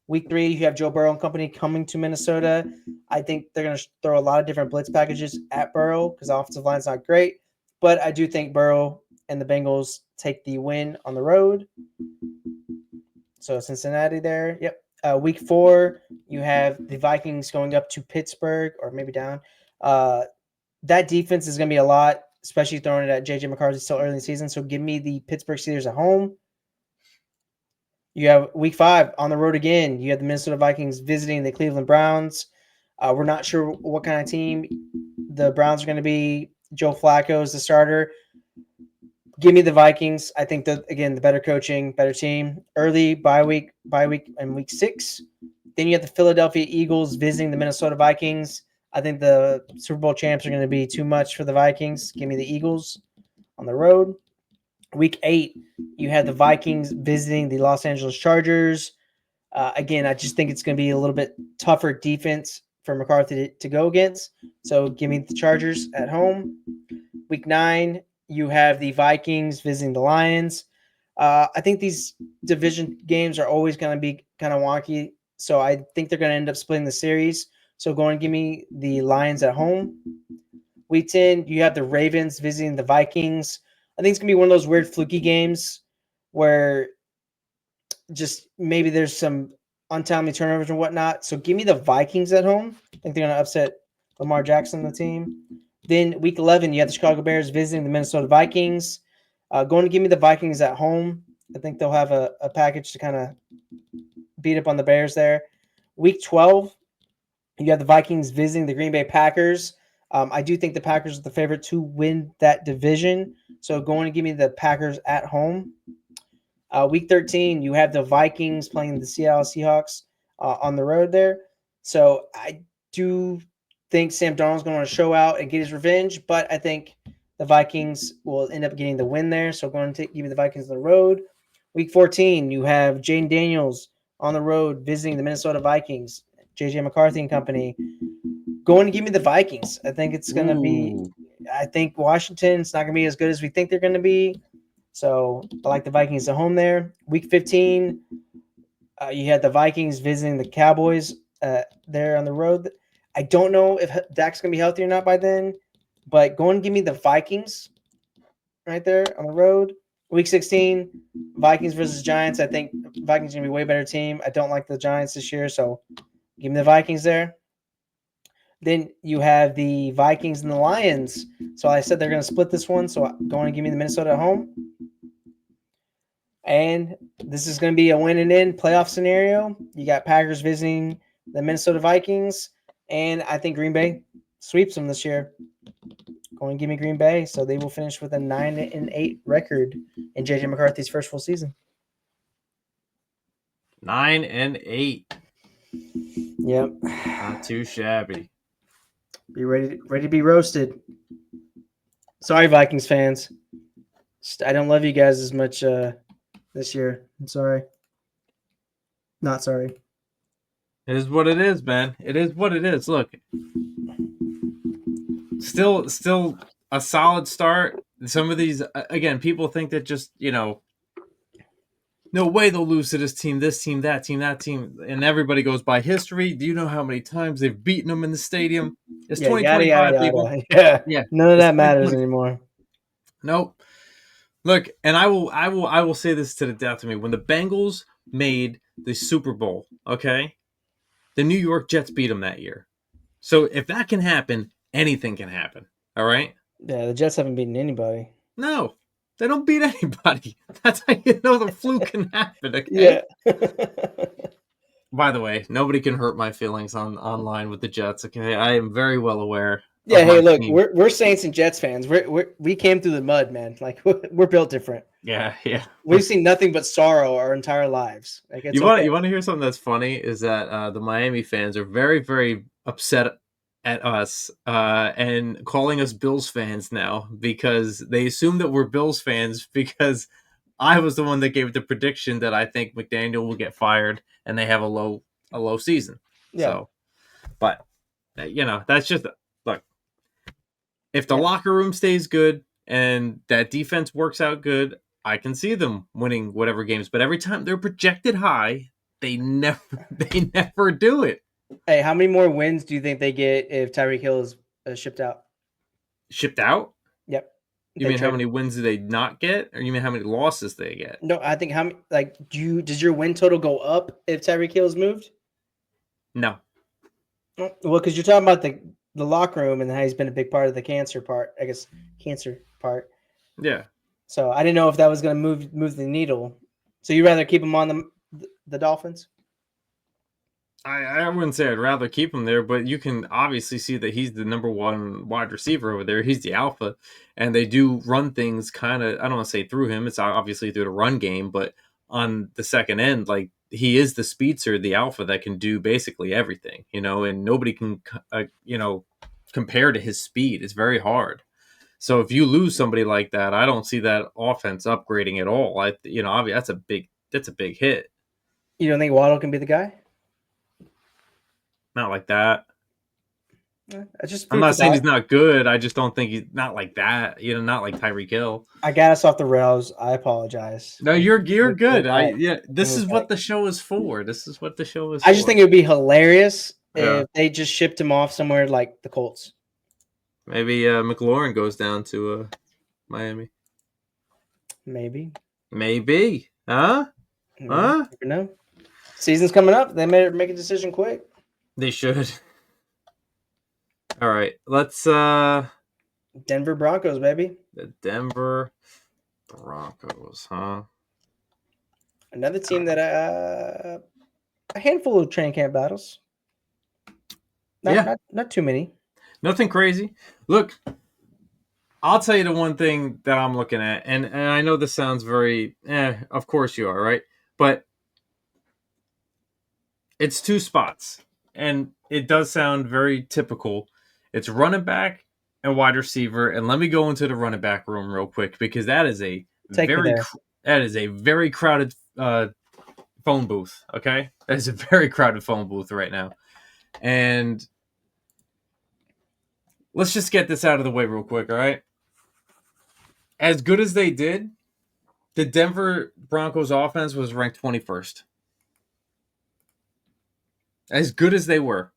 Week 3, you have Joe Burrow and company coming to Minnesota. I think they're going to throw a lot of different blitz packages at Burrow because the offensive line's not great. But I do think Burrow and the Bengals take the win on the road. So Cincinnati there. Yep. Week 4, you have the Vikings going up to Pittsburgh or maybe down. That defense is going to be a lot, especially throwing it at J.J. McCarthy still early in the season. So give me the Pittsburgh Steelers at home. You have week 5 on the road again. You have the Minnesota Vikings visiting the Cleveland Browns. We're not sure what kind of team the Browns are going to be. Joe Flacco is the starter. Give me the Vikings. I think that, again, the better coaching, better team. Early bye week in week 6. Then you have the Philadelphia Eagles visiting the Minnesota Vikings. I think the Super Bowl champs are going to be too much for the Vikings. Give me the Eagles on the road. Week 8, you have the Vikings visiting the Los Angeles Chargers. Again, I just think it's going to be a little bit tougher defense for McCarthy to go against. So give me the Chargers at home. Week 9, you have the Vikings visiting the Lions. I think these division games are always going to be kind of wonky. So I think they're going to end up splitting the series. So go and give me the Lions at home. Week 10, you have the Ravens visiting the Vikings. I think it's going to be one of those weird fluky games where just maybe there's some untimely turnovers and whatnot. So give me the Vikings at home. I think they're going to upset Lamar Jackson, the team. Then week 11, you have the Chicago Bears visiting the Minnesota Vikings. Going to give me the Vikings at home. I think they'll have a package to kind of beat up on the Bears there. Week 12, you have the Vikings visiting the Green Bay Packers. I do think the Packers are the favorite to win that division. So going to give me the Packers at home. Week 13, you have the Vikings playing the Seattle Seahawks on the road there. So I do think Sam Darnold's going to want to show out and get his revenge, but I think the Vikings will end up getting the win there. So going to give me the Vikings on the road. Week 14, you have Jaden Daniels on the road visiting the Minnesota Vikings, J.J. McCarthy and company. Going to give me the Vikings. I think it's going to be – I think Washington's not going to be as good as we think they're going to be. So I like the Vikings at home there. Week 15, you had the Vikings visiting the Cowboys there on the road. I don't know if Dak's going to be healthy or not by then, but go and give me the Vikings right there on the road. Week 16, Vikings versus Giants. I think Vikings are going to be a way better team. I don't like the Giants this year, so give me the Vikings there. Then you have the Vikings and the Lions. So I said they're going to split this one. So going to give me the Minnesota at home. And this is going to be a win and in playoff scenario. You got Packers visiting the Minnesota Vikings. And I think Green Bay sweeps them this year. Going to give me Green Bay. So they will finish with a 9-8 record in JJ McCarthy's first full season. 9-8. Yep. Not too shabby. Be ready to be roasted. Sorry, Vikings fans. I don't love you guys as much this year. I'm sorry. Not sorry. It is what it is, man. It is what it is. Look, still a solid start. Some of these, again, people think that just, no way they'll lose to this team, that team, and everybody goes by history. Do you know how many times they've beaten them in the stadium? It's 2025, people. Yeah, none of that matters anymore. Nope. Look, and I will say this to the death of me. When the Bengals made the Super Bowl, okay, the New York Jets beat them that year. So if that can happen, anything can happen. All right? Yeah, the Jets haven't beaten anybody. No, they don't beat anybody. That's how you know the fluke can happen. Okay? Yeah. By the way, nobody can hurt my feelings online with the Jets. Okay, I am very well aware. Yeah. Hey, look, we're Saints and Jets fans. We came through the mud, man. Like we're built different. Yeah. We've seen nothing but sorrow our entire lives. Like, you want to hear something that's funny? Is that the Miami fans are very, very upset at us and calling us Bills fans now because they assume that we're Bills fans because I was the one that gave the prediction that I think McDaniel will get fired and they have a low season. Yeah. So, but that's just look. If the locker room stays good and that defense works out good, I can see them winning whatever games. But every time they're projected high, they never do it. Hey, how many more wins do you think they get if Tyreek Hill is shipped out? Shipped out? Yep. You mean how many wins do they not get, or you mean how many losses they get? No, I think how many. Like, does your win total go up if Tyreek Hill is moved? No. Well, because you're talking about the locker room and how he's been a big part of the cancer part. Yeah. So I didn't know if that was going to move the needle. So you'd rather keep him on the Dolphins? I wouldn't say I'd rather keep him there, but you can obviously see that he's the number one wide receiver over there. He's the alpha, and they do run things kind of, I don't want to say through him. It's obviously through the run game, but on the second end, like he is the speedster, the alpha that can do basically everything, and nobody can, compare to his speed. It's very hard. So if you lose somebody like that, I don't see that offense upgrading at all. Obviously that's a big hit. You don't think Waddle can be the guy? Not like that. I'm not saying he's not good. I just don't think he's not like that. Not like Tyreek Hill. I got us off the rails. I apologize. No, you're good. This is what the show is for. I just think it would be hilarious if they just shipped him off somewhere like the Colts. Maybe McLaurin goes down to Miami. Maybe. Huh? Never know. Season's coming up. They may make a decision quick. They should. All right, let's. Denver Broncos, baby. The Denver Broncos, huh? Another team that a handful of training camp battles. Not too many. Nothing crazy. Look, I'll tell you the one thing that I'm looking at, and I know this sounds very. Of course you are, right? But it's two spots. And it does sound very typical. It's running back and wide receiver. And let me go into the running back room real quick because that is a very crowded phone booth. Okay, that is a very crowded phone booth right now. And let's just get this out of the way real quick. All right. As good as they did, the Denver Broncos offense was ranked 21st. As good as they were.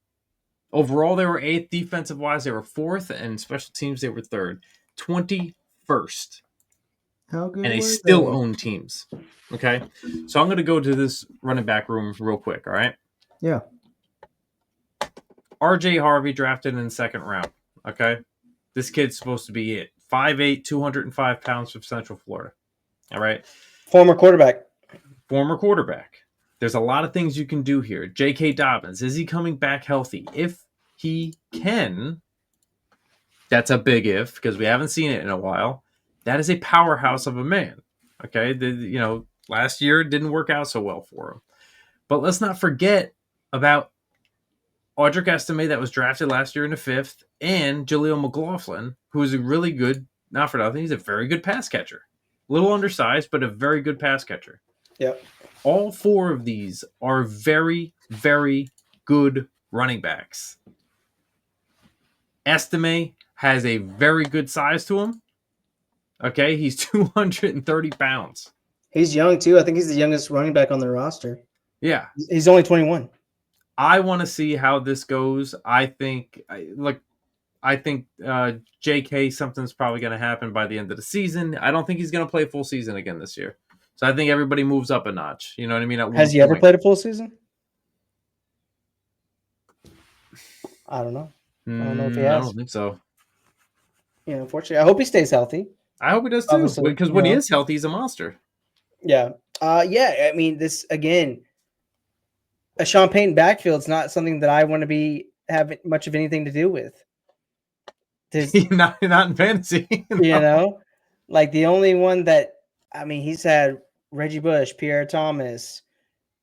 Overall, they were 8th. Defensive-wise, they were 4th. And special teams, they were 3rd. 21st. How good and they still own teams. Okay? So I'm going to go to this running back room real quick, all right? Yeah. RJ Harvey drafted in the second round. Okay. This kid's supposed to be it. 5'8", 205 pounds from Central Florida. All right. Former quarterback. Former quarterback. There's a lot of things you can do here. J.K. Dobbins, is he coming back healthy? If he can, that's a big if because we haven't seen it in a while. That is a powerhouse of a man. Okay. Last year it didn't work out so well for him. But let's not forget about Audric Estime that was drafted last year in the 5th, and Jaleel McLaughlin, who is a really good, not for nothing, he's a very good pass catcher. A little undersized, but a very good pass catcher. Yep. All 4 of these are very, very good running backs. Estime has a very good size to him. Okay, he's 230 pounds. He's young, too. I think he's the youngest running back on the roster. Yeah. He's only 21. I want to see how this goes. I think JK, something's probably going to happen by the end of the season. I don't think he's going to play full season again this year. So I think everybody moves up a notch. You know what I mean? Has he ever played a full season? I don't know. I don't know if he has. I don't think so. Yeah, unfortunately. I hope he stays healthy. I hope he does too. Because when he is healthy, he's a monster. Yeah. I mean, this, again, a Sean Payton backfield is not something that I want to have much of anything to do with. Not in fantasy. No. Like the only one that, I mean, he's had Reggie Bush, Pierre Thomas.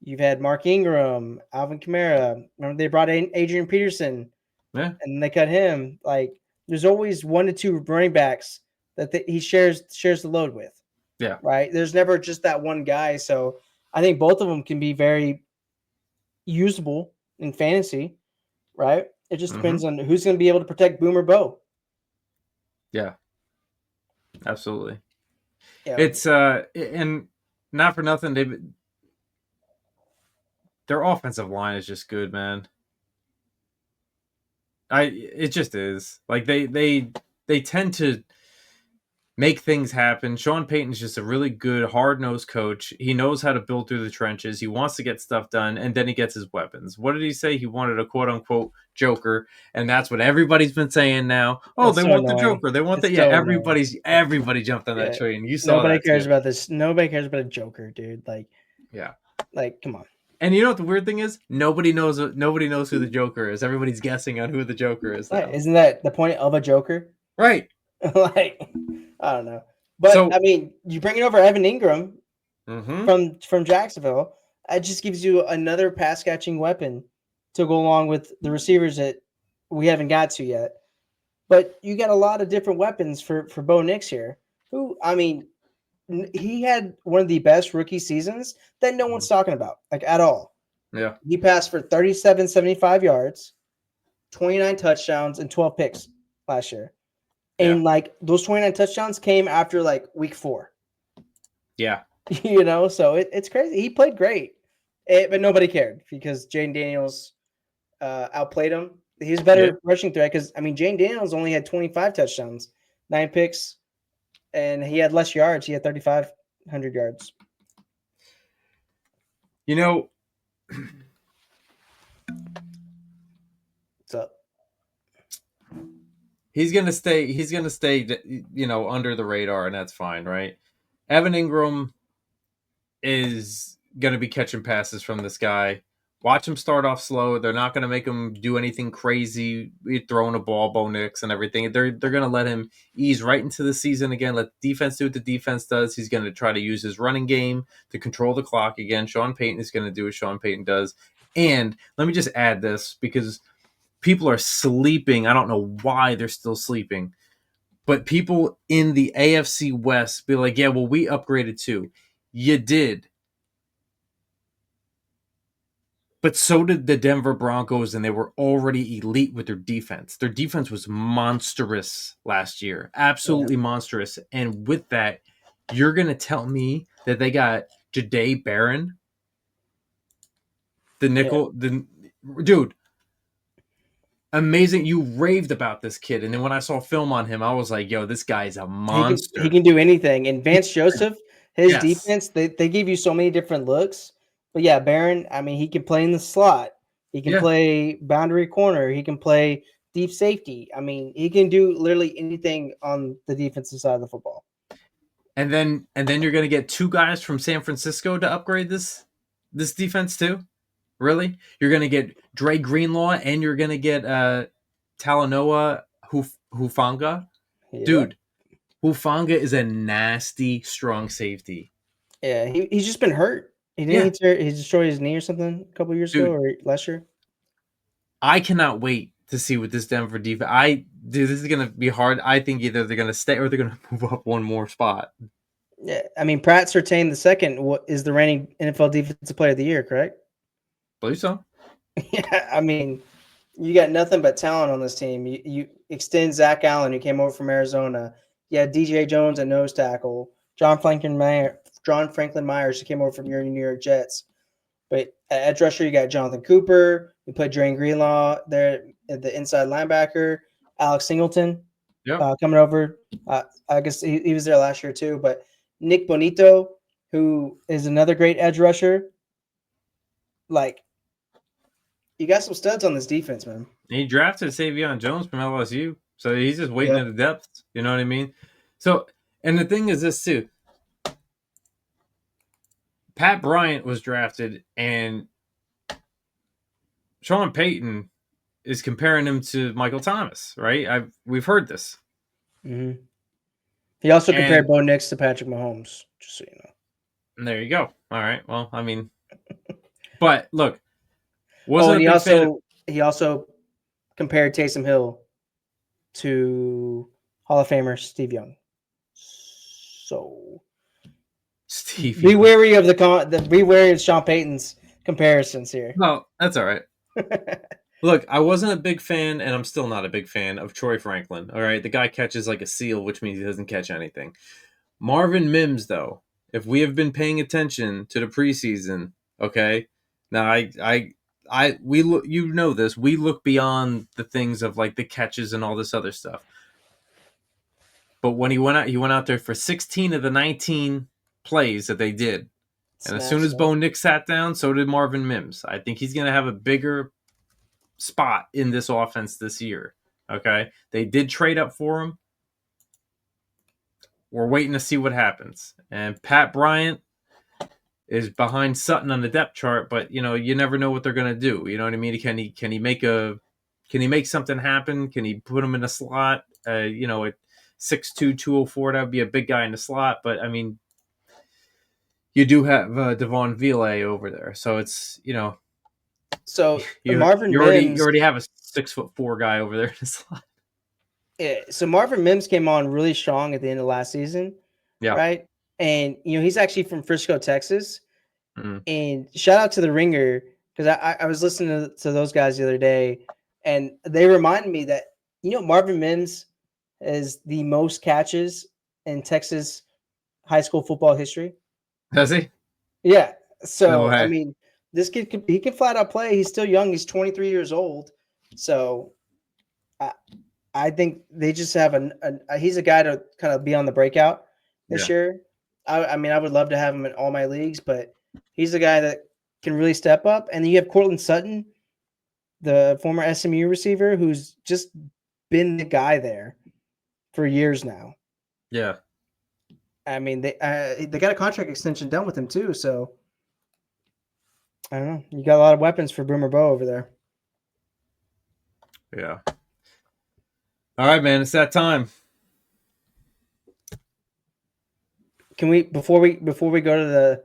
You've had Mark Ingram, Alvin Kamara. Remember they brought in Adrian Peterson, and they cut him. Like there's always 1 to 2 running backs that he shares the load with. Yeah. Right. There's never just that one guy. So I think both of them can be very usable in fantasy. Right. It just depends on who's going to be able to protect Boomer Bo. Yeah. Absolutely. Yeah. It's and not for nothing, their offensive line is just good, man. It just is. Like they tend to make things happen. Sean Payton's just a really good, hard-nosed coach. He knows how to build through the trenches. He wants to get stuff done, and then he gets his weapons. What did he say? He wanted a quote-unquote joker, and that's what everybody's been saying now. Oh, they want the joker. They want everybody jumped on that train. You saw Nobody cares about this. Nobody cares about a joker, dude. Like, come on. And you know what the weird thing is? Nobody knows who the Joker is. Everybody's guessing on who the Joker is. Right. Isn't that the point of a joker? Right. Like, I don't know. But, I mean, you bring it over Evan Ingram from Jacksonville. It just gives you another pass-catching weapon to go along with the receivers that we haven't got to yet. But you got a lot of different weapons for Bo Nix here, who, I mean, he had one of the best rookie seasons that no one's talking about, like, at all. Yeah. He passed for 3,775 yards, 29 touchdowns, and 12 picks last year. And, like, those 29 touchdowns came after, like, week 4. Yeah. So it's crazy. He played great, but nobody cared because Jane Daniels outplayed him. He was better rushing threat because, I mean, Jane Daniels only had 25 touchdowns, 9 picks, and he had less yards. He had 3,500 yards. What's up? He's gonna stay, under the radar, and that's fine, right? Evan Ingram is gonna be catching passes from this guy. Watch him start off slow. They're not gonna make him do anything crazy, throwing a ball, Bo Nix and everything. They're gonna let him ease right into the season again. Let the defense do what the defense does. He's gonna try to use his running game to control the clock again. Sean Payton is gonna do what Sean Payton does. And let me just add this because people are sleeping. I don't know why they're still sleeping. But people in the AFC West be like, yeah, well, we upgraded too. You did. But so did the Denver Broncos, and they were already elite with their defense. Their defense was monstrous last year. Absolutely monstrous. And with that, you're going to tell me that they got Jahdae Barron? The nickel? Dude. Amazing. You raved about this kid. And then when I saw film on him, I was like, yo, this guy's a monster. He can do anything. And Vance Joseph, his defense, they give you so many different looks. But yeah, Barron, I mean, he can play in the slot. He can Yeah. play boundary corner. He can play deep safety. I mean, he can do literally anything on the defensive side of the football. And then you're gonna get 2 guys from San Francisco to upgrade this defense too. Really? You're gonna get Dre Greenlaw and you're gonna get Talanoa Hufanga. Yep. Dude, Hufanga is a nasty strong safety. Yeah, he's just been hurt. He destroyed his knee or something a couple years ago Dude, or last year. I cannot wait to see what this Denver defense. This is gonna be hard. I think either they're gonna stay or they're gonna move up one more spot. Yeah, I mean, Pratt Surtain II is the reigning NFL Defensive Player of the Year, correct? Believe so. Yeah, I mean, you got nothing but talent on this team. You extend Zach Allen, who came over from Arizona. You had DJ Jones at nose tackle. John Franklin Myers, who came over from your New York Jets. But at edge rusher, you got Jonathan Cooper. You put Drain Greenlaw there at the inside linebacker. Alex Singleton coming over. I guess he was there last year too. But Nick Bonito, who is another great edge rusher. Like, you got some studs on this defense, man. He drafted Savion Jones from LSU, so he's just waiting in the depths. You know what I mean? So, and the thing is this too. Pat Bryant was drafted, and Sean Payton is comparing him to Michael Thomas, right? We've heard this. Mm-hmm. He also compared Bo Nix to Patrick Mahomes, just so you know. And there you go. All right. Well, I mean, but look, he also compared Taysom Hill to Hall of Famer Steve Young. So be wary of be wary of Sean Payton's comparisons here. No, that's all right. Look, I wasn't a big fan, and I'm still not a big fan of Troy Franklin. All right, the guy catches like a seal, which means he doesn't catch anything. Marvin Mims, though, if we have been paying attention to the preseason, okay, now we look, you know this, we look beyond the things of like the catches and all this other stuff. But when he went out there for 16 of the 19 plays that they did, and as soon as Bo Nix sat down, so did Marvin Mims. I think he's going to have a bigger spot in this offense this year. Okay, they did trade up for him. We're waiting to see what happens. And Pat Bryant is behind Sutton on the depth chart, but you never know what they're going to do. You know what I mean? Can he make something happen? Can he put him in a slot? At 6'2", 204, that would be a big guy in the slot. But I mean, you do have Devon Vile over there, so it's So you already have a 6'4" guy over there in the slot. Yeah, so Marvin Mims came on really strong at the end of last season, right? And he's actually from Frisco, Texas. Mm-hmm. And shout out to the Ringer, because I was listening to those guys the other day, and they reminded me that Marvin Mims has the most catches in Texas high school football history. Does he? Yeah. So I mean, this kid he can flat out play. He's still young. He's 23 years old. So I think they just have he's a guy to kind of be on the breakout this year. I mean, I would love to have him in all my leagues, but he's a guy that can really step up. And then you have Cortland Sutton, the former SMU receiver, who's just been the guy there for years now. Yeah. I mean, they got a contract extension done with him too, so I don't know. You got a lot of weapons for Boomer Bo over there. Yeah. All right, man. It's that time. Can we before we go to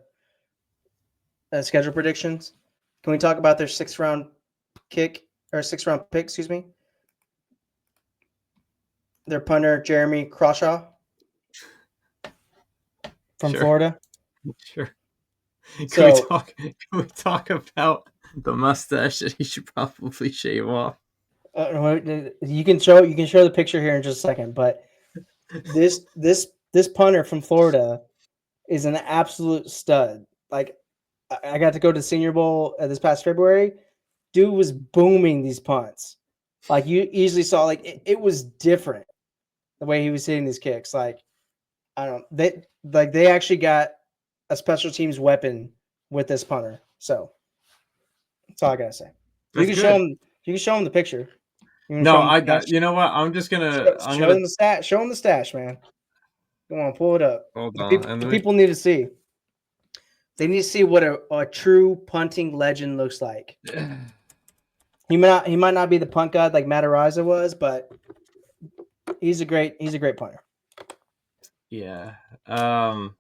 the schedule predictions? Can we talk about their 6th round pick? Excuse me. Their punter Jeremy Crawshaw from Florida. Sure. Can we talk about the mustache that he should probably shave off? You can show the picture here in just a second, but this punter from Florida is an absolute stud. Like, I got to go to the Senior Bowl this past February. Dude was booming these punts. Like, you easily saw, like, it was different the way he was hitting these kicks. Like, I don't know. They actually got a special teams weapon with this punter. So that's all I gotta say. You That's can show good. him. You can show him the picture. You can No, show him I the stash. got. You know what? I'm Show gonna him the stash. Show him the stash, man. Come on, pull it up. hold on. And The let me. people need to see. They need to see what a true punting legend looks like. He might not be the punt god like Matt Araiza was, but he's a great punter. Yeah. All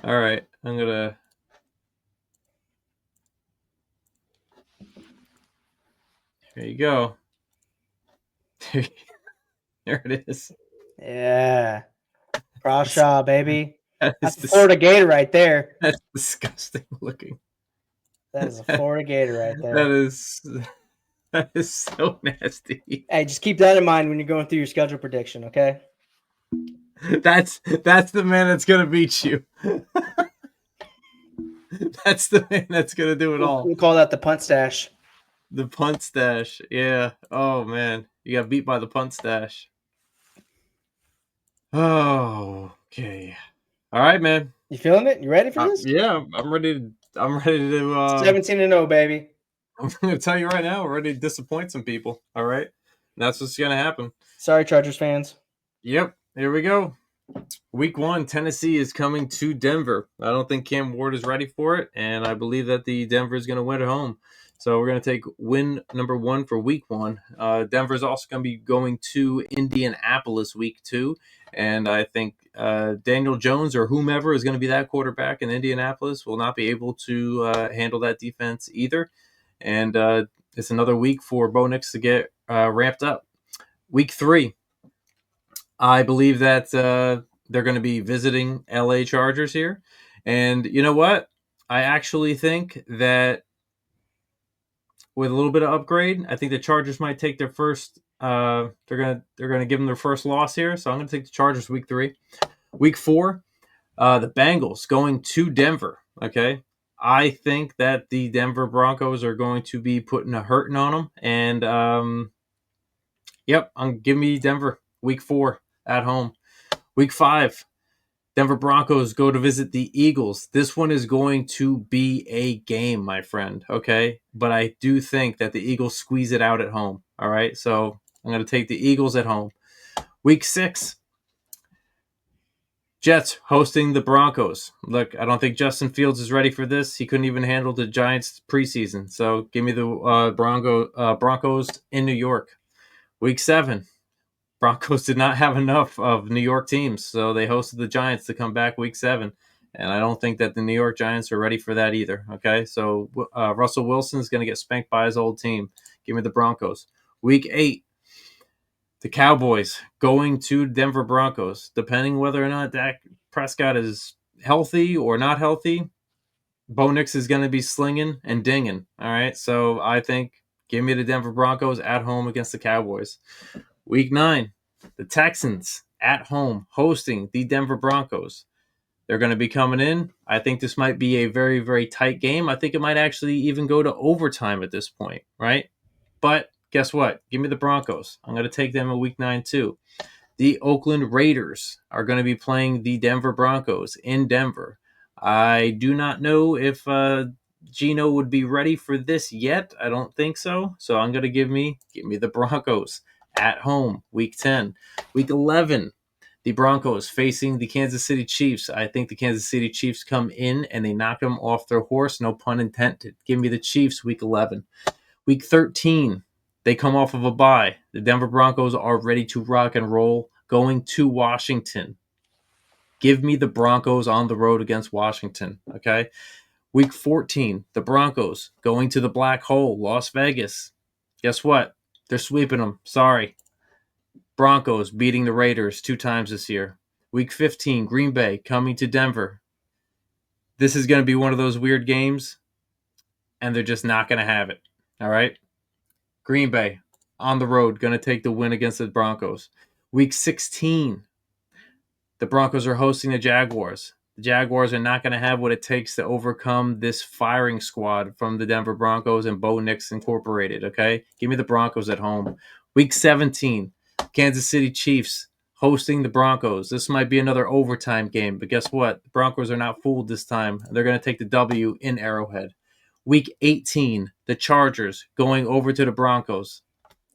right. I'm gonna. There you go. There it is. Yeah. Crawshaw, baby. That That's is a Florida Gator right there. that's disgusting looking. That is a Florida Gator right That there. is so nasty. Hey, just keep that in mind when you're going through your schedule prediction, okay? That's the man that's gonna beat you. That's the man that's gonna do it all. We'll call that the punt stash. The punt stash. Yeah. Oh man, you got beat by the punt stash. Oh, okay. All right, man. You feeling it? You ready for this? Yeah, I'm ready to. I'm ready to. 17-0, baby. I'm gonna tell you right now, we're ready to disappoint some people. All right, and that's what's gonna happen. Sorry, Chargers fans. Yep. Here we go. Week 1, Tennessee is coming to Denver. I don't think Cam Ward is ready for it, and I believe that the Denver is going to win at home. So we're going to take win number 1 for Week 1. Denver is also going to be going to Indianapolis Week 2, and I think Daniel Jones or whomever is going to be that quarterback in Indianapolis will not be able to handle that defense either. And it's another week for Bo Nix to get ramped up. Week 3. I believe that they're going to be visiting LA Chargers here. And you know what? I actually think that with a little bit of upgrade, I think the Chargers might take their first they're gonna give them their first loss here. So I'm gonna take the Chargers week 3. Week 4, the Bengals going to Denver. Okay. I think that the Denver Broncos are going to be putting a hurting on them. And yep, give me Denver week 4 at home. Week 5, Denver Broncos go to visit the Eagles. This one is going to be a game, my friend, okay? But I do think that the Eagles squeeze it out at home, all right? So I'm going to take the Eagles at home. Week 6, Jets hosting the Broncos. Look, I don't think Justin Fields is ready for this. He couldn't even handle the Giants preseason. So give me the Broncos in New York. Week 7, Broncos did not have enough of New York teams, so they hosted the Giants to come back week 7. And I don't think that the New York Giants are ready for that either. Okay, so Russell Wilson is going to get spanked by his old team. Give me the Broncos. Week 8, the Cowboys going to Denver Broncos. Depending whether or not Dak Prescott is healthy or not healthy, Bo Nix is going to be slinging and dinging. All right, so I think give me the Denver Broncos at home against the Cowboys. Week 9, the Texans at home hosting the Denver Broncos. They're going to be coming in. I think this might be a very, very tight game. I think it might actually even go to overtime at this point, right? But guess what? Give me the Broncos. I'm going to take them in week 9 too. The Oakland Raiders are going to be playing the Denver Broncos in Denver. I do not know if Gino would be ready for this yet. I don't think so. So I'm going to give me the Broncos at home, week 10. Week 11, the Broncos facing the Kansas City Chiefs. I think the Kansas City Chiefs come in and they knock them off their horse, no pun intended. Give me the Chiefs, week 11. Week 13, they come off of a bye. The Denver Broncos are ready to rock and roll, going to Washington. Give me the Broncos on the road against Washington, okay? Week 14, the Broncos going to the black hole, Las Vegas. Guess what? They're sweeping them. Sorry. Broncos beating the Raiders 2 times this year. Week 15, Green Bay coming to Denver. This is going to be one of those weird games, and they're just not going to have it. All right? Green Bay on the road, going to take the win against the Broncos. Week 16, the Broncos are hosting the Jaguars. The Jaguars are not going to have what it takes to overcome this firing squad from the Denver Broncos and Bo Nix Incorporated, okay? Give me the Broncos at home. Week 17, Kansas City Chiefs hosting the Broncos. This might be another overtime game, but guess what? The Broncos are not fooled this time. They're going to take the W in Arrowhead. Week 18, the Chargers going over to the Broncos.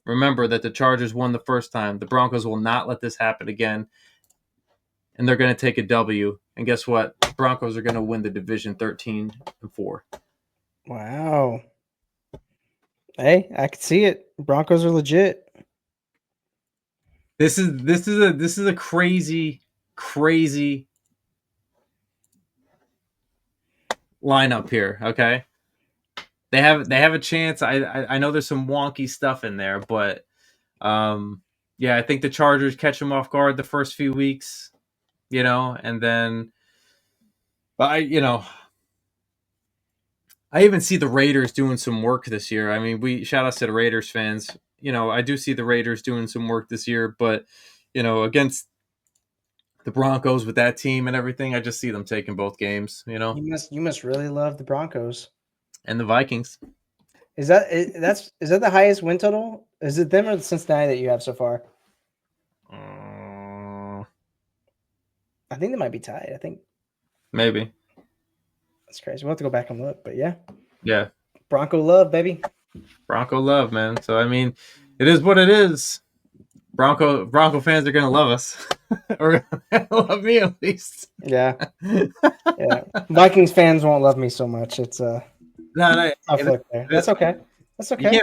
Remember that the Chargers won the first time. The Broncos will not let this happen again, and they're going to take a W. And guess what? The Broncos are going to win the division 13-4. Wow. Hey, I could see it. Broncos are legit. This is a crazy lineup here. Okay, they have a chance. I know there's some wonky stuff in there, but yeah, I think the Chargers catch them off guard the first few weeks, and then, but I even see the Raiders doing some work this year. I mean, shout outs to the Raiders fans. I do see the Raiders doing some work this year, but against the Broncos with that team and everything, I just see them taking both games. You must really love the Broncos. And the Vikings. Is that the highest win total? Is it them or the Cincinnati that you have so far? I think they might be tied. I think maybe. That's crazy. We'll have to go back and look, but yeah. Yeah. Bronco love, baby. Bronco love, man. So I mean, it is what it is. Bronco fans are gonna love us, or love me at least. Yeah. Yeah. Vikings fans won't love me so much. It's no, tough look there. That's okay. That's okay.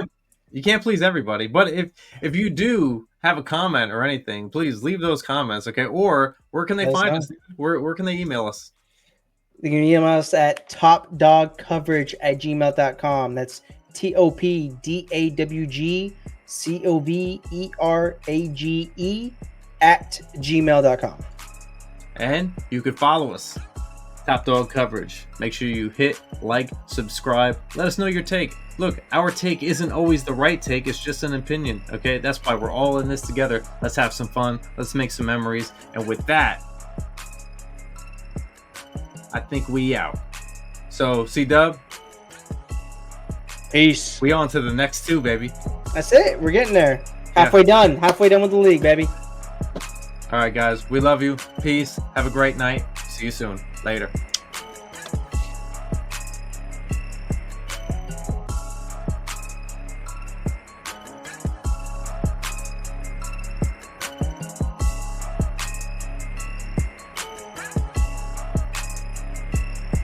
You can't please everybody, but if you do have a comment or anything, please leave those comments, okay? Or where can they find us? Where can they email us? You can email us at topdogcoverage@gmail.com. That's TOPDAWGCOVERAGE@gmail.com. And you can follow us, Top Dog Coverage. Make sure you hit like, subscribe. Let us know your take. Look, our take isn't always the right take. It's just an opinion, okay? That's why we're all in this together. Let's have some fun. Let's make some memories. And with that, I think we out. So, C-Dub. Peace. We on to the next two, baby. That's it. We're getting there. Halfway done. Halfway done with the league, baby. All right, guys. We love you. Peace. Have a great night. See you soon. Later.